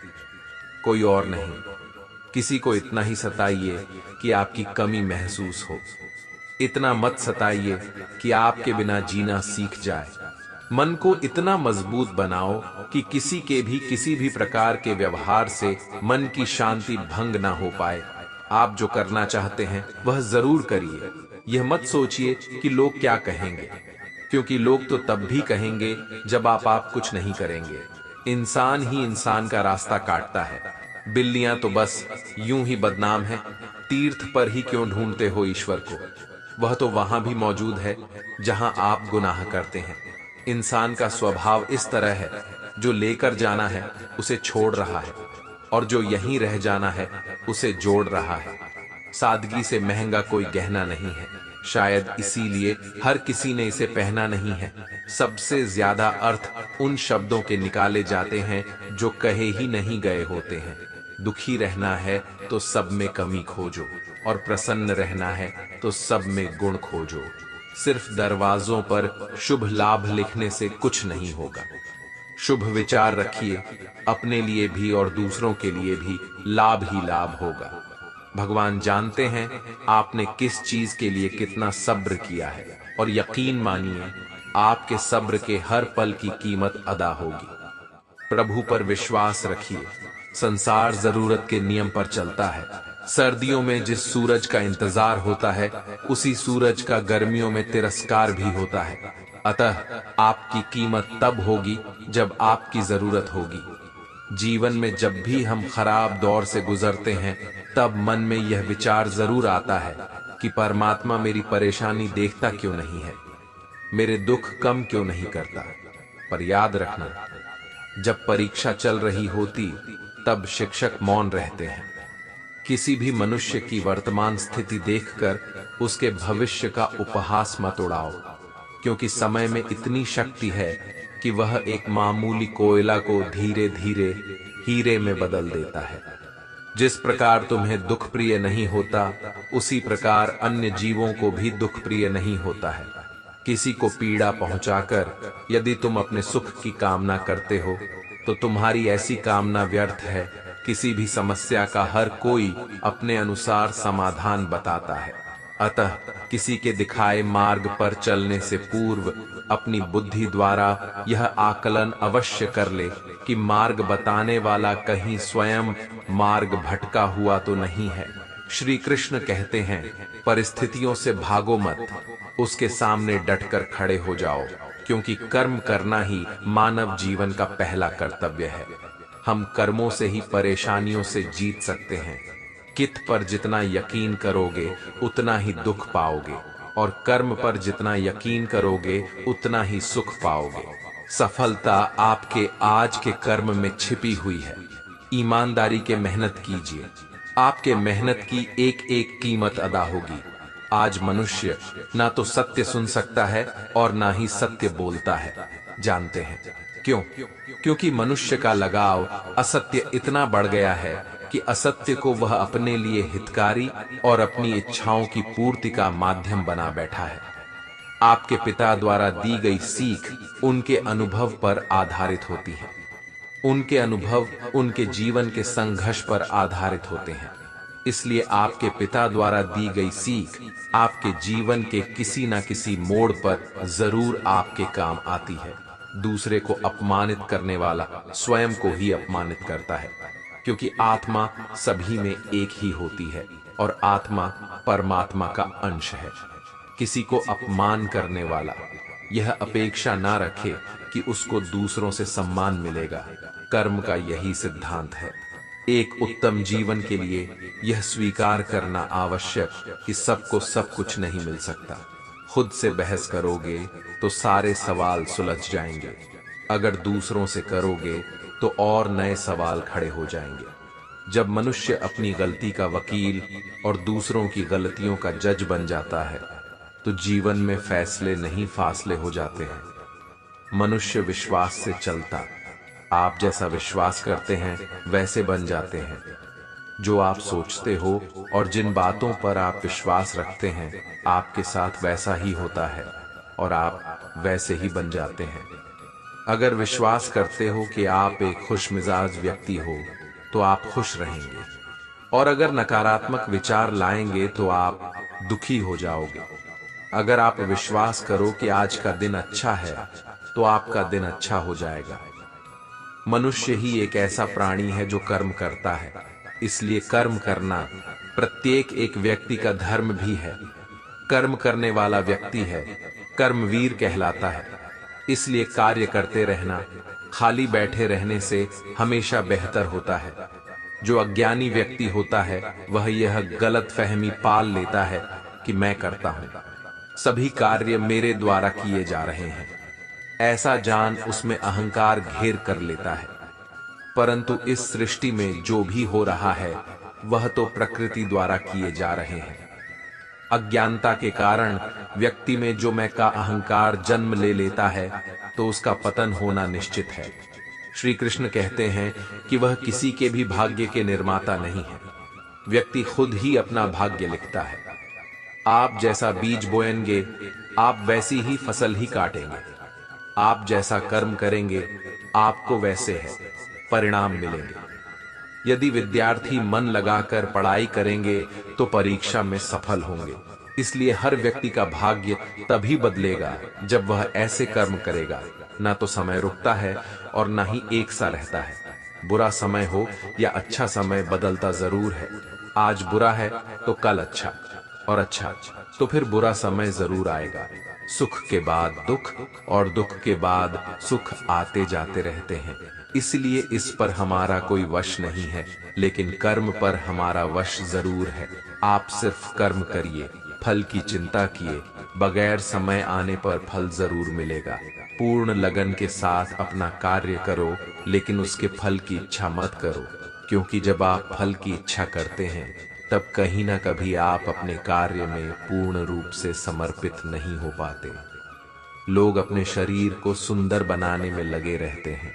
कोई और नहीं। किसी को इतना ही सताइए कि आपकी कमी महसूस हो। इतना मत सताइए कि आपके बिना जीना सीख जाए। मन को इतना मजबूत बनाओ कि किसी के भी किसी भी प्रकार के व्यवहार से मन की शांति भंग ना हो पाए। आप जो करना चाहते हैं वह जरूर करिए। यह मत सोचिए कि लोग क्या कहेंगे, क्योंकि लोग तो तब भी कहेंगे जब आप कुछ नहीं करेंगे। इंसान ही इंसान का रास्ता काटता है। बिल्लियां तो बस यूं ही बदनाम हैं। तीर्थ पर ही क्यों ढूंढते हो ईश्वर को? वह तो वहां भी मौजूद है जहां आप गुनाह करते हैं। इंसान का स्वभाव इस तरह है, जो लेकर जाना है उसे छोड़ रहा है, और जो यहीं रह जाना है उसे जोड़ रहा है। सादगी से महंगा कोई गहना नहीं है, शायद इसीलिए हर किसी ने इसे पहना नहीं है। सबसे ज्यादा अर्थ उन शब्दों के निकाले जाते हैं जो कहे ही नहीं गए होते हैं। दुखी रहना है तो सब में कमी खोजो, और प्रसन्न रहना है तो सब में गुण खोजो। सिर्फ दरवाजों पर शुभ लाभ लिखने से कुछ नहीं होगा। शुभ विचार रखिए, अपने लिए भी और दूसरों के लिए भी लाभ ही लाभ होगा। भगवान जानते हैं आपने किस चीज के लिए कितना सब्र किया है, और यकीन मानिए आपके सब्र के हर पल की कीमत अदा होगी। प्रभु पर विश्वास रखिए। संसार जरूरत के नियम पर चलता है। सर्दियों में जिस सूरज का इंतजार होता है, उसी सूरज का गर्मियों में तिरस्कार भी होता है। अतः आपकी कीमत तब होगी जब आपकी जरूरत होगी। जीवन में जब भी हम खराब दौर से गुजरते हैं, तब मन में यह विचार जरूर आता है कि परमात्मा मेरी परेशानी देखता क्यों नहीं है, मेरे दुख कम क्यों नहीं करता। पर याद रखना, जब परीक्षा चल रही होती तब शिक्षक मौन रहते हैं। किसी भी मनुष्य की वर्तमान स्थिति देखकर उसके भविष्य का उपहास मत उड़ाओ, क्योंकि समय में इतनी शक्ति है कि वह एक मामूली कोयला को धीरे धीरे हीरे में बदल देता है। जिस प्रकार तुम्हें दुख प्रिय नहीं होता, उसी प्रकार अन्य जीवों को भी दुख प्रिय नहीं होता है। किसी को पीड़ा पहुंचाकर यदि तुम अपने सुख की कामना करते हो तो तुम्हारी ऐसी कामना व्यर्थ है। किसी भी समस्या का हर कोई अपने अनुसार समाधान बताता है। अतः किसी के दिखाए मार्ग पर चलने से पूर्व अपनी बुद्धि द्वारा यह आकलन अवश्य कर ले कि मार्ग बताने वाला कहीं स्वयं मार्ग भटका हुआ तो नहीं है। श्री कृष्ण कहते हैं, परिस्थितियों से भागो मत, उसके सामने डटकर खड़े हो जाओ, क्योंकि कर्म करना ही मानव जीवन का पहला कर्तव्य है। हम कर्मों से ही परेशानियों से जीत सकते हैं। कित पर जितना यकीन करोगे उतना ही दुख पाओगे, और कर्म पर जितना यकीन करोगे उतना ही सुख पाओगे। सफलता आपके आज के कर्म में छिपी हुई है। ईमानदारी के मेहनत कीजिए, आपके मेहनत की एक एक कीमत अदा होगी। आज मनुष्य ना तो सत्य सुन सकता है और ना ही सत्य बोलता है। जानते हैं क्यों? क्योंकि मनुष्य का लगाव असत्य इतना बढ़ गया है कि असत्य को वह अपने लिए हितकारी और अपनी इच्छाओं की पूर्ति का माध्यम बना बैठा है। आपके पिता द्वारा दी गई सीख उनके अनुभव पर आधारित होती है। उनके अनुभव उनके जीवन के संघर्ष पर आधारित होते हैं। इसलिए आपके पिता द्वारा दी गई सीख आपके जीवन के किसी न किसी मोड़ पर जरूर आपके काम आती है। दूसरे को अपमानित करने वाला स्वयं को ही अपमानित करता है, क्योंकि आत्मा सभी में एक ही होती है और आत्मा परमात्मा का अंश है। किसी को अपमान करने वाला यह अपेक्षा ना रखे कि उसको दूसरों से सम्मान मिलेगा। कर्म का यही सिद्धांत है। एक उत्तम जीवन के लिए यह स्वीकार करना आवश्यक कि सबको सब कुछ नहीं मिल सकता। खुद से बहस करोगे तो सारे सवाल सुलझ जाएंगे। अगर दूसरों से करोगे तो और नए सवाल खड़े हो जाएंगे। जब मनुष्य अपनी गलती का वकील और दूसरों की गलतियों का जज बन जाता है तो जीवन में फैसले नहीं फासले हो जाते हैं। मनुष्य विश्वास से चलता, आप जैसा विश्वास करते हैं वैसे बन जाते हैं। जो आप सोचते हो और जिन बातों पर आप विश्वास रखते हैं आपके साथ वैसा ही होता है और आप वैसे ही बन जाते हैं। अगर विश्वास करते हो कि आप एक खुशमिजाज व्यक्ति हो तो आप खुश रहेंगे, और अगर नकारात्मक विचार लाएंगे तो आप दुखी हो जाओगे। अगर आप विश्वास करो कि आज का दिन अच्छा है तो आपका दिन अच्छा हो जाएगा। मनुष्य ही एक ऐसा प्राणी है जो कर्म करता है, इसलिए कर्म करना प्रत्येक एक व्यक्ति का धर्म भी है। कर्म करने वाला व्यक्ति है कर्मवीर कहलाता है। इसलिए कार्य करते रहना खाली बैठे रहने से हमेशा बेहतर होता है। जो अज्ञानी व्यक्ति होता है वह यह गलत फहमी पाल लेता है कि मैं करता हूं, सभी कार्य मेरे द्वारा किए जा रहे हैं। ऐसा जान उसमें अहंकार घेर कर लेता है। परंतु इस सृष्टि में जो भी हो रहा है वह तो प्रकृति द्वारा किए जा रहे हैं। अज्ञानता के कारण व्यक्ति में जो मैं का अहंकार जन्म ले लेता है तो उसका पतन होना निश्चित है। श्री कृष्ण कहते हैं कि वह किसी के भी भाग्य के निर्माता नहीं है। व्यक्ति खुद ही अपना भाग्य लिखता है। आप जैसा बीज बोएंगे आप वैसी ही फसल ही काटेंगे। आप जैसा कर्म करेंगे आपको वैसे है परिणाम मिलेंगे। यदि विद्यार्थी मन लगाकर पढ़ाई करेंगे तो परीक्षा में सफल होंगे। इसलिए हर व्यक्ति का भाग्य तभी बदलेगा जब वह ऐसे कर्म करेगा। ना तो समय रुकता है और ना ही एक सा रहता है। बुरा समय हो या अच्छा समय बदलता जरूर है। आज बुरा है तो कल अच्छा, और अच्छा तो फिर बुरा समय जरूर आएगा। सुख के बाद दुख और दुख के बाद सुख आते जाते रहते हैं। इसलिए इस पर हमारा कोई वश नहीं है, लेकिन कर्म पर हमारा वश जरूर है। आप सिर्फ कर्म करिए, फल की चिंता किए बगैर समय आने पर फल जरूर मिलेगा। पूर्ण लगन के साथ अपना कार्य करो, लेकिन उसके फल की इच्छा मत करो, क्योंकि जब आप फल की इच्छा करते हैं तब कहीं ना कभी आप अपने कार्य में पूर्ण रूप से समर्पित नहीं हो पाते। लोग अपने शरीर को सुंदर बनाने में लगे रहते हैं,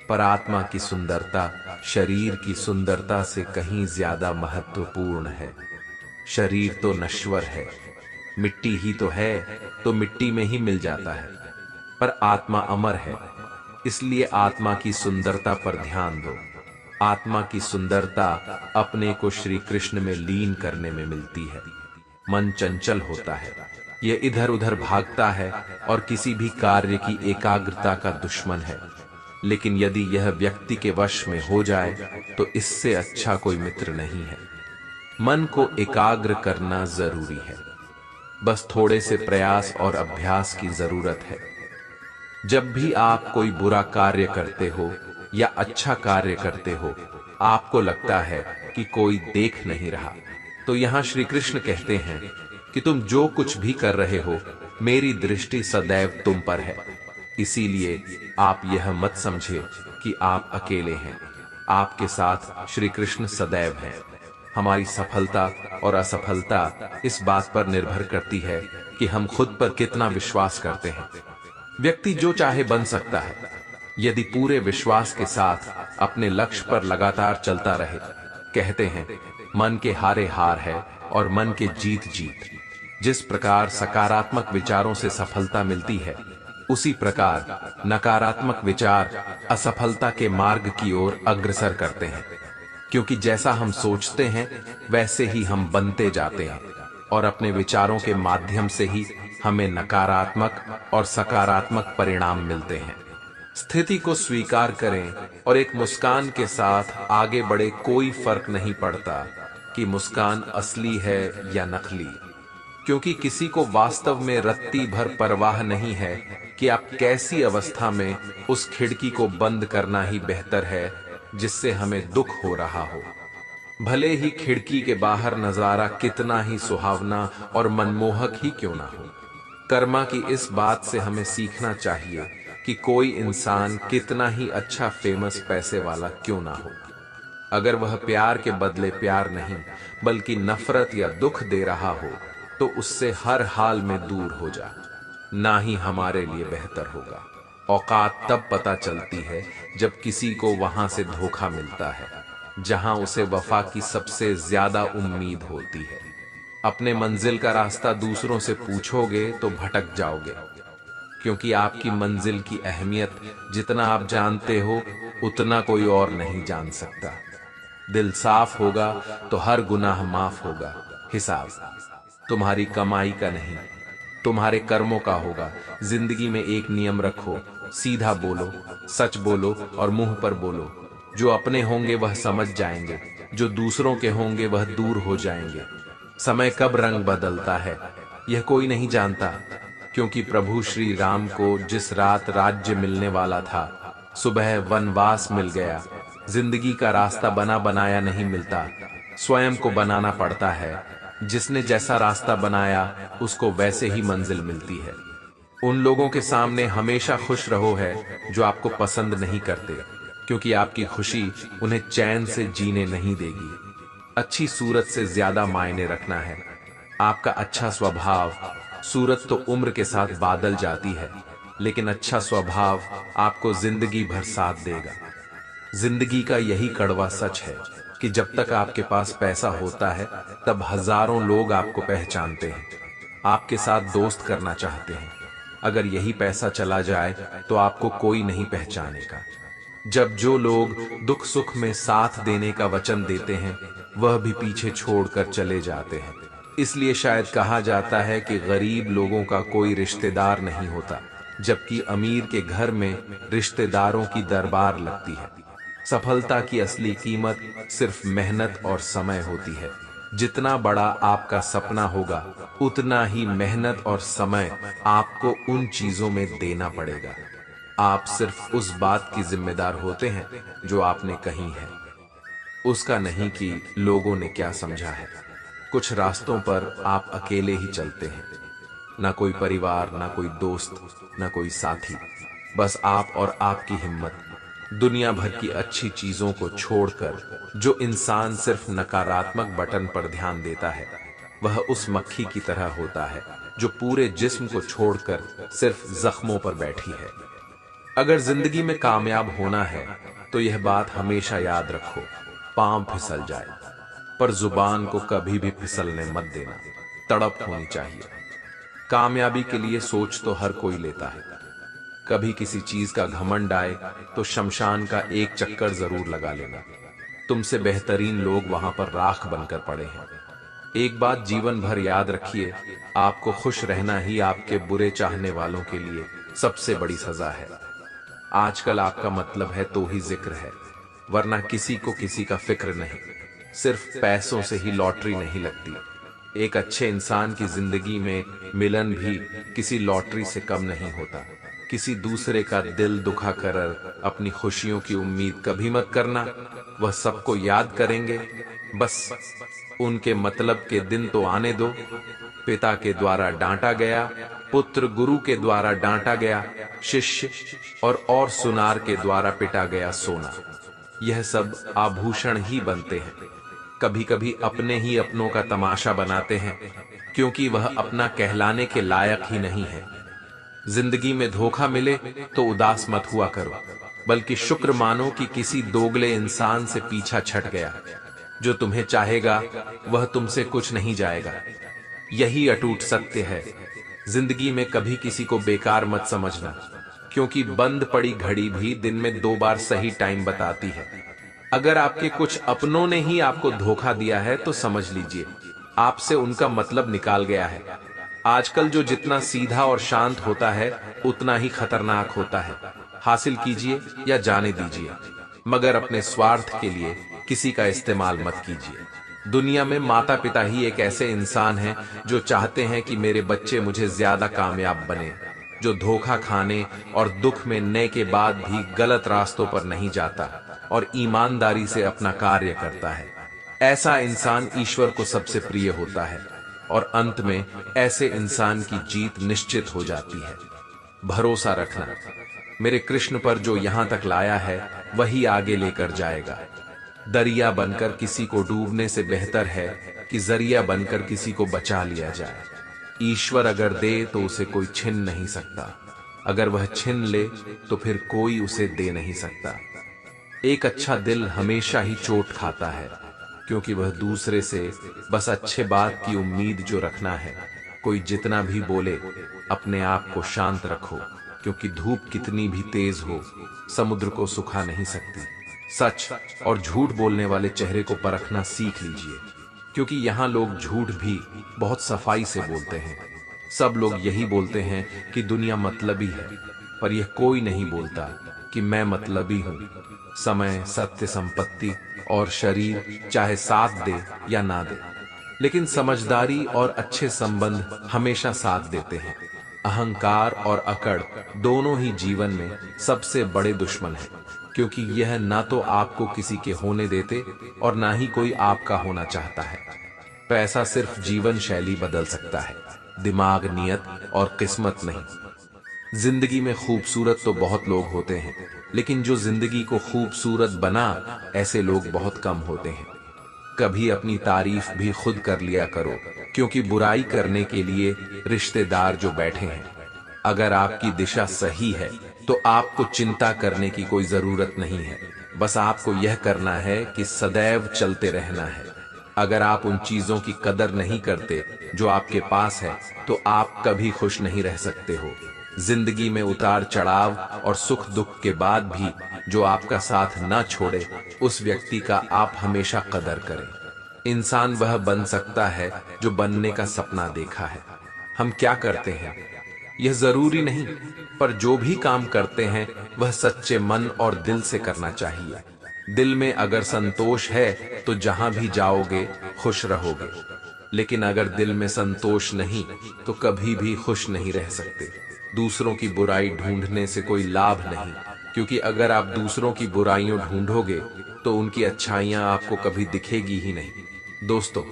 पर आत्मा की सुंदरता शरीर की सुंदरता से कहीं ज्यादा महत्वपूर्ण है। शरीर तो नश्वर है, मिट्टी ही तो है, तो मिट्टी में ही मिल जाता है, पर आत्मा अमर है। इसलिए आत्मा की सुंदरता पर ध्यान दो। आत्मा की सुंदरता अपने को श्री कृष्ण में लीन करने में मिलती है। मन चंचल होता है, यह इधर उधर भागता है और किसी भी कार्य की एकाग्रता का दुश्मन है। लेकिन यदि यह व्यक्ति के वश में हो जाए तो इससे अच्छा कोई मित्र नहीं है। मन को एकाग्र करना जरूरी है, बस थोड़े से प्रयास और अभ्यास की जरूरत है। जब भी आप कोई बुरा कार्य करते हो या अच्छा कार्य करते हो, आपको लगता है कि कोई देख नहीं रहा, तो यहाँ श्री कृष्ण कहते हैं कि तुम जो कुछ भी कर रहे हो, मेरी दृष्टि सदैव तुम पर है। इसीलिए आप यह मत समझे कि आप अकेले हैं, आपके साथ श्री कृष्ण सदैव हैं। हमारी सफलता और असफलता इस बात पर निर्भर करती है कि हम खुद पर कितना विश्वास करते हैं। व्यक्ति जो चाहे बन सकता है, यदि पूरे विश्वास के साथ अपने लक्ष्य पर लगातार चलता रहे। कहते हैं मन के हारे हार है और मन के जीत जीत। जिस प्रकार सकारात्मक विचारों से सफलता मिलती है, उसी प्रकार नकारात्मक विचार असफलता के मार्ग की ओर अग्रसर करते हैं। क्योंकि जैसा हम सोचते हैं वैसे ही हम बनते जाते हैं, और अपने विचारों के माध्यम से ही हमें नकारात्मक और सकारात्मक परिणाम मिलते हैं। स्थिति को स्वीकार करें और एक मुस्कान के साथ आगे बढ़े। कोई फर्क नहीं पड़ता कि मुस्कान असली है या नकली, क्योंकि किसी को वास्तव में रत्ती भर परवाह नहीं है कि आप कैसी अवस्था में उस खिड़की को बंद करना ही बेहतर है जिससे हमें दुख हो रहा हो। भले ही खिड़की के बाहर नजारा कितना ही सुहावना और मनमोहक ही क्यों ना हो। कर्मा की इस बात से हमें सीखना चाहिए कि कोई इंसान कितना ही अच्छा फेमस पैसे वाला क्यों ना हो, अगर वह प्यार के बदले प्यार नहीं बल्कि नफरत या दुख दे रहा हो, तो उससे हर हाल में दूर हो जा, ना ही हमारे लिए बेहतर होगा। औकात तब पता चलती है जब किसी को वहां से धोखा मिलता है जहां उसे वफा की सबसे ज्यादा उम्मीद होती है। अपने मंजिल का रास्ता दूसरों से पूछोगे तो भटक जाओगे, क्योंकि आपकी मंजिल की अहमियत जितना आप जानते हो उतना कोई और नहीं जान सकता। दिल साफ होगा तो हर गुनाह माफ होगा। हिसाब तुम्हारी कमाई का नहीं, तुम्हारे कर्मों का होगा। जिंदगी में एक नियम रखो, सीधा बोलो, सच बोलो और मुंह पर बोलो। जो अपने होंगे वह समझ जाएंगे, जो दूसरों के होंगे वह दूर हो जाएंगे। समय कब रंग बदलता है यह कोई नहीं जानता, क्योंकि प्रभु श्री राम को जिस रात राज्य मिलने वाला था, सुबह वनवास मिल गया। जिंदगी का रास्ता बना बनाया नहीं मिलता, स्वयं को बनाना पड़ता है। जिसने जैसा रास्ता बनाया उसको वैसे ही मंजिल मिलती है। उन लोगों के सामने हमेशा खुश रहो है जो आपको पसंद नहीं करते, क्योंकि आपकी खुशी उन्हें चैन से जीने नहीं देगी। अच्छी सूरत से ज्यादा मायने रखना है आपका अच्छा स्वभाव। सूरत तो उम्र के साथ बादल जाती है, लेकिन अच्छा स्वभाव आपको जिंदगी भर साथ देगा। जिंदगी का यही कड़वा सच है कि जब तक आपके पास पैसा होता है तब हजारों लोग आपको पहचानते हैं, आपके साथ दोस्त करना चाहते हैं। अगर यही पैसा चला जाए तो आपको कोई नहीं पहचानेगा। जब जो लोग दुख सुख में साथ देने का वचन देते हैं वह भी पीछे छोड़कर चले जाते हैं। इसलिए शायद कहा जाता है कि गरीब लोगों का कोई रिश्तेदार नहीं होता, जबकि अमीर के घर में रिश्तेदारों की दरबार लगती है। सफलता की असली कीमत सिर्फ मेहनत और समय होती है। जितना बड़ा आपका सपना होगा उतना ही मेहनत और समय आपको उन चीजों में देना पड़ेगा। आप सिर्फ उस बात की जिम्मेदार होते हैं जो आपने कही है, उसका नहीं कि लोगों ने क्या समझा है। कुछ रास्तों पर आप अकेले ही चलते हैं, ना कोई परिवार, ना कोई दोस्त, ना कोई साथी, बस आप और आपकी हिम्मत। दुनिया भर की अच्छी चीजों को छोड़कर जो इंसान सिर्फ नकारात्मक बटन पर ध्यान देता है, वह उस मक्खी की तरह होता है जो पूरे जिस्म को छोड़कर सिर्फ जख्मों पर बैठी है। अगर जिंदगी में कामयाब होना है तो यह बात हमेशा याद रखो, पांव फिसल जाए पर जुबान को कभी भी फिसलने मत देना। तड़प होनी चाहिए। कामयाबी के लिए सोच तो हर कोई लेता है, कभी किसी चीज का घमंड आए तो शमशान का एक चक्कर जरूर लगा लेना। तुमसे बेहतरीन लोग वहां पर राख बनकर पड़े हैं। एक बात जीवन भर याद रखिए, आपको खुश रहना ही आपके बुरे चाहने वालों के लिए सबसे बड़ी सजा है। आजकल आपका मतलब है तो ही जिक्र है, वरना किसी को किसी का फिक्र नहीं। सिर्फ पैसों से ही लॉटरी नहीं लगती। एक अच्छे इंसान की जिंदगी में मिलन भी किसी लॉटरी से कम नहीं होता। किसी दूसरे का दिल दुखा कर अपनी खुशियों की उम्मीद कभी मत करना। वह सबको याद करेंगे, बस उनके मतलब के दिन तो आने दो। पिता के द्वारा डांटा गया पुत्र, गुरु के द्वारा डांटा गया शिष्य, और सुनार के द्वारा पिटा गया सोना। यह सब आभूषण ही बनते हैं। कभी कभी अपने ही अपनों का तमाशा बनाते हैं, क्योंकि वह अपना कहलाने के लायक ही नहीं है। जिंदगी में धोखा मिले तो उदास मत हुआ करो, बल्कि शुक्र मानो कि किसी दोगले इंसान से पीछा छट गया। जो तुम्हें चाहेगा वह तुमसे कुछ नहीं जाएगा। यही अटूट सत्य है। जिंदगी में कभी किसी को बेकार मत समझना, क्योंकि बंद पड़ी घड़ी भी दिन में 2 बार सही टाइम बताती है। अगर आपके कुछ अपनों ने ही आपको धोखा दिया है तो समझ लीजिए आपसे उनका मतलब निकाल गया है। आजकल जो जितना सीधा और शांत होता है उतना ही खतरनाक होता है। हासिल कीजिए या जाने दीजिए, मगर अपने स्वार्थ के लिए किसी का इस्तेमाल मत कीजिए। दुनिया में माता पिता ही एक ऐसे इंसान हैं जो चाहते हैं कि मेरे बच्चे मुझे ज्यादा कामयाब बने, जो धोखा खाने और दुख में न के बाद भी गलत रास्तों पर नहीं जाता और ईमानदारी से अपना कार्य करता है। ऐसा इंसान ईश्वर को सबसे प्रिय होता है और अंत में ऐसे इंसान की जीत निश्चित हो जाती है। भरोसा रखना, मेरे कृष्ण पर जो यहां तक लाया है वही आगे लेकर जाएगा। दरिया बनकर किसी को डूबने से बेहतर है कि जरिया बनकर किसी को बचा लिया जाए। ईश्वर अगर दे तो उसे कोई छीन नहीं सकता, अगर वह छीन ले तो फिर कोई उसे दे नहीं सकता। एक अच्छा दिल हमेशा ही चोट खाता है, क्योंकि वह दूसरे से बस अच्छे बात की उम्मीद जो रखना है। कोई जितना भी बोले अपने आप को शांत रखो, क्योंकि धूप कितनी भी तेज हो समुद्र को सुखा नहीं सकती। सच और झूठ बोलने वाले चेहरे को परखना सीख लीजिए, क्योंकि यहाँ लोग झूठ भी बहुत सफाई से बोलते हैं। सब लोग यही बोलते हैं कि दुनिया मतलबी है, पर यह कोई नहीं बोलता कि मैं मतलबी हूँ। समय, सत्य, संपत्ति और शरीर चाहे साथ दे या ना दे, लेकिन समझदारी और अच्छे संबंध हमेशा साथ देते हैं। अहंकार और अकड़ दोनों ही जीवन में सबसे बड़े दुश्मन हैं, क्योंकि यह ना तो आपको किसी के होने देते और ना ही कोई आपका होना चाहता है। पैसा सिर्फ जीवन शैली बदल सकता है, दिमाग, नियत और किस्मत नहीं। जिंदगी में खूबसूरत तो बहुत लोग होते हैं, लेकिन जो जिंदगी को खूबसूरत बना, ऐसे लोग बहुत कम होते हैं। कभी अपनी तारीफ भी खुद कर लिया करो, क्योंकि बुराई करने के लिए रिश्तेदार जो बैठे हैं। अगर आपकी दिशा सही है तो आपको चिंता करने की कोई जरूरत नहीं है। बस आपको यह करना है कि सदैव चलते रहना है। अगर आप उन चीजों की कदर नहीं करते जो आपके पास है, तो आप कभी खुश नहीं रह सकते हो। जिंदगी में उतार चढ़ाव और सुख दुख के बाद भी जो आपका साथ ना छोड़े, उस व्यक्ति का आप हमेशा कदर करें। इंसान वह बन सकता है जो बनने का सपना देखा है। हम क्या करते हैं यह जरूरी नहीं, पर जो भी काम करते हैं वह सच्चे मन और दिल से करना चाहिए। दिल में अगर संतोष है तो जहां भी जाओगे खुश रहोगे, लेकिन अगर दिल में संतोष नहीं तो कभी भी खुश नहीं रह सकते। दूसरों की बुराई ढूंढने से कोई लाभ नहीं, क्योंकि अगर आप दूसरों की बुराइयों ढूंढोगे तो उनकी अच्छाइयां आपको कभी दिखेगी ही नहीं। दोस्तों,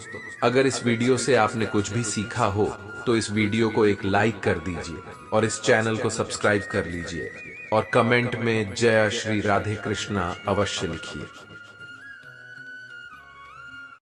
अगर इस वीडियो से आपने कुछ भी सीखा हो तो इस वीडियो को एक लाइक कर दीजिए और इस चैनल को सब्सक्राइब कर लीजिए और कमेंट में जय श्री राधे कृष्णा अवश्य लिखिए।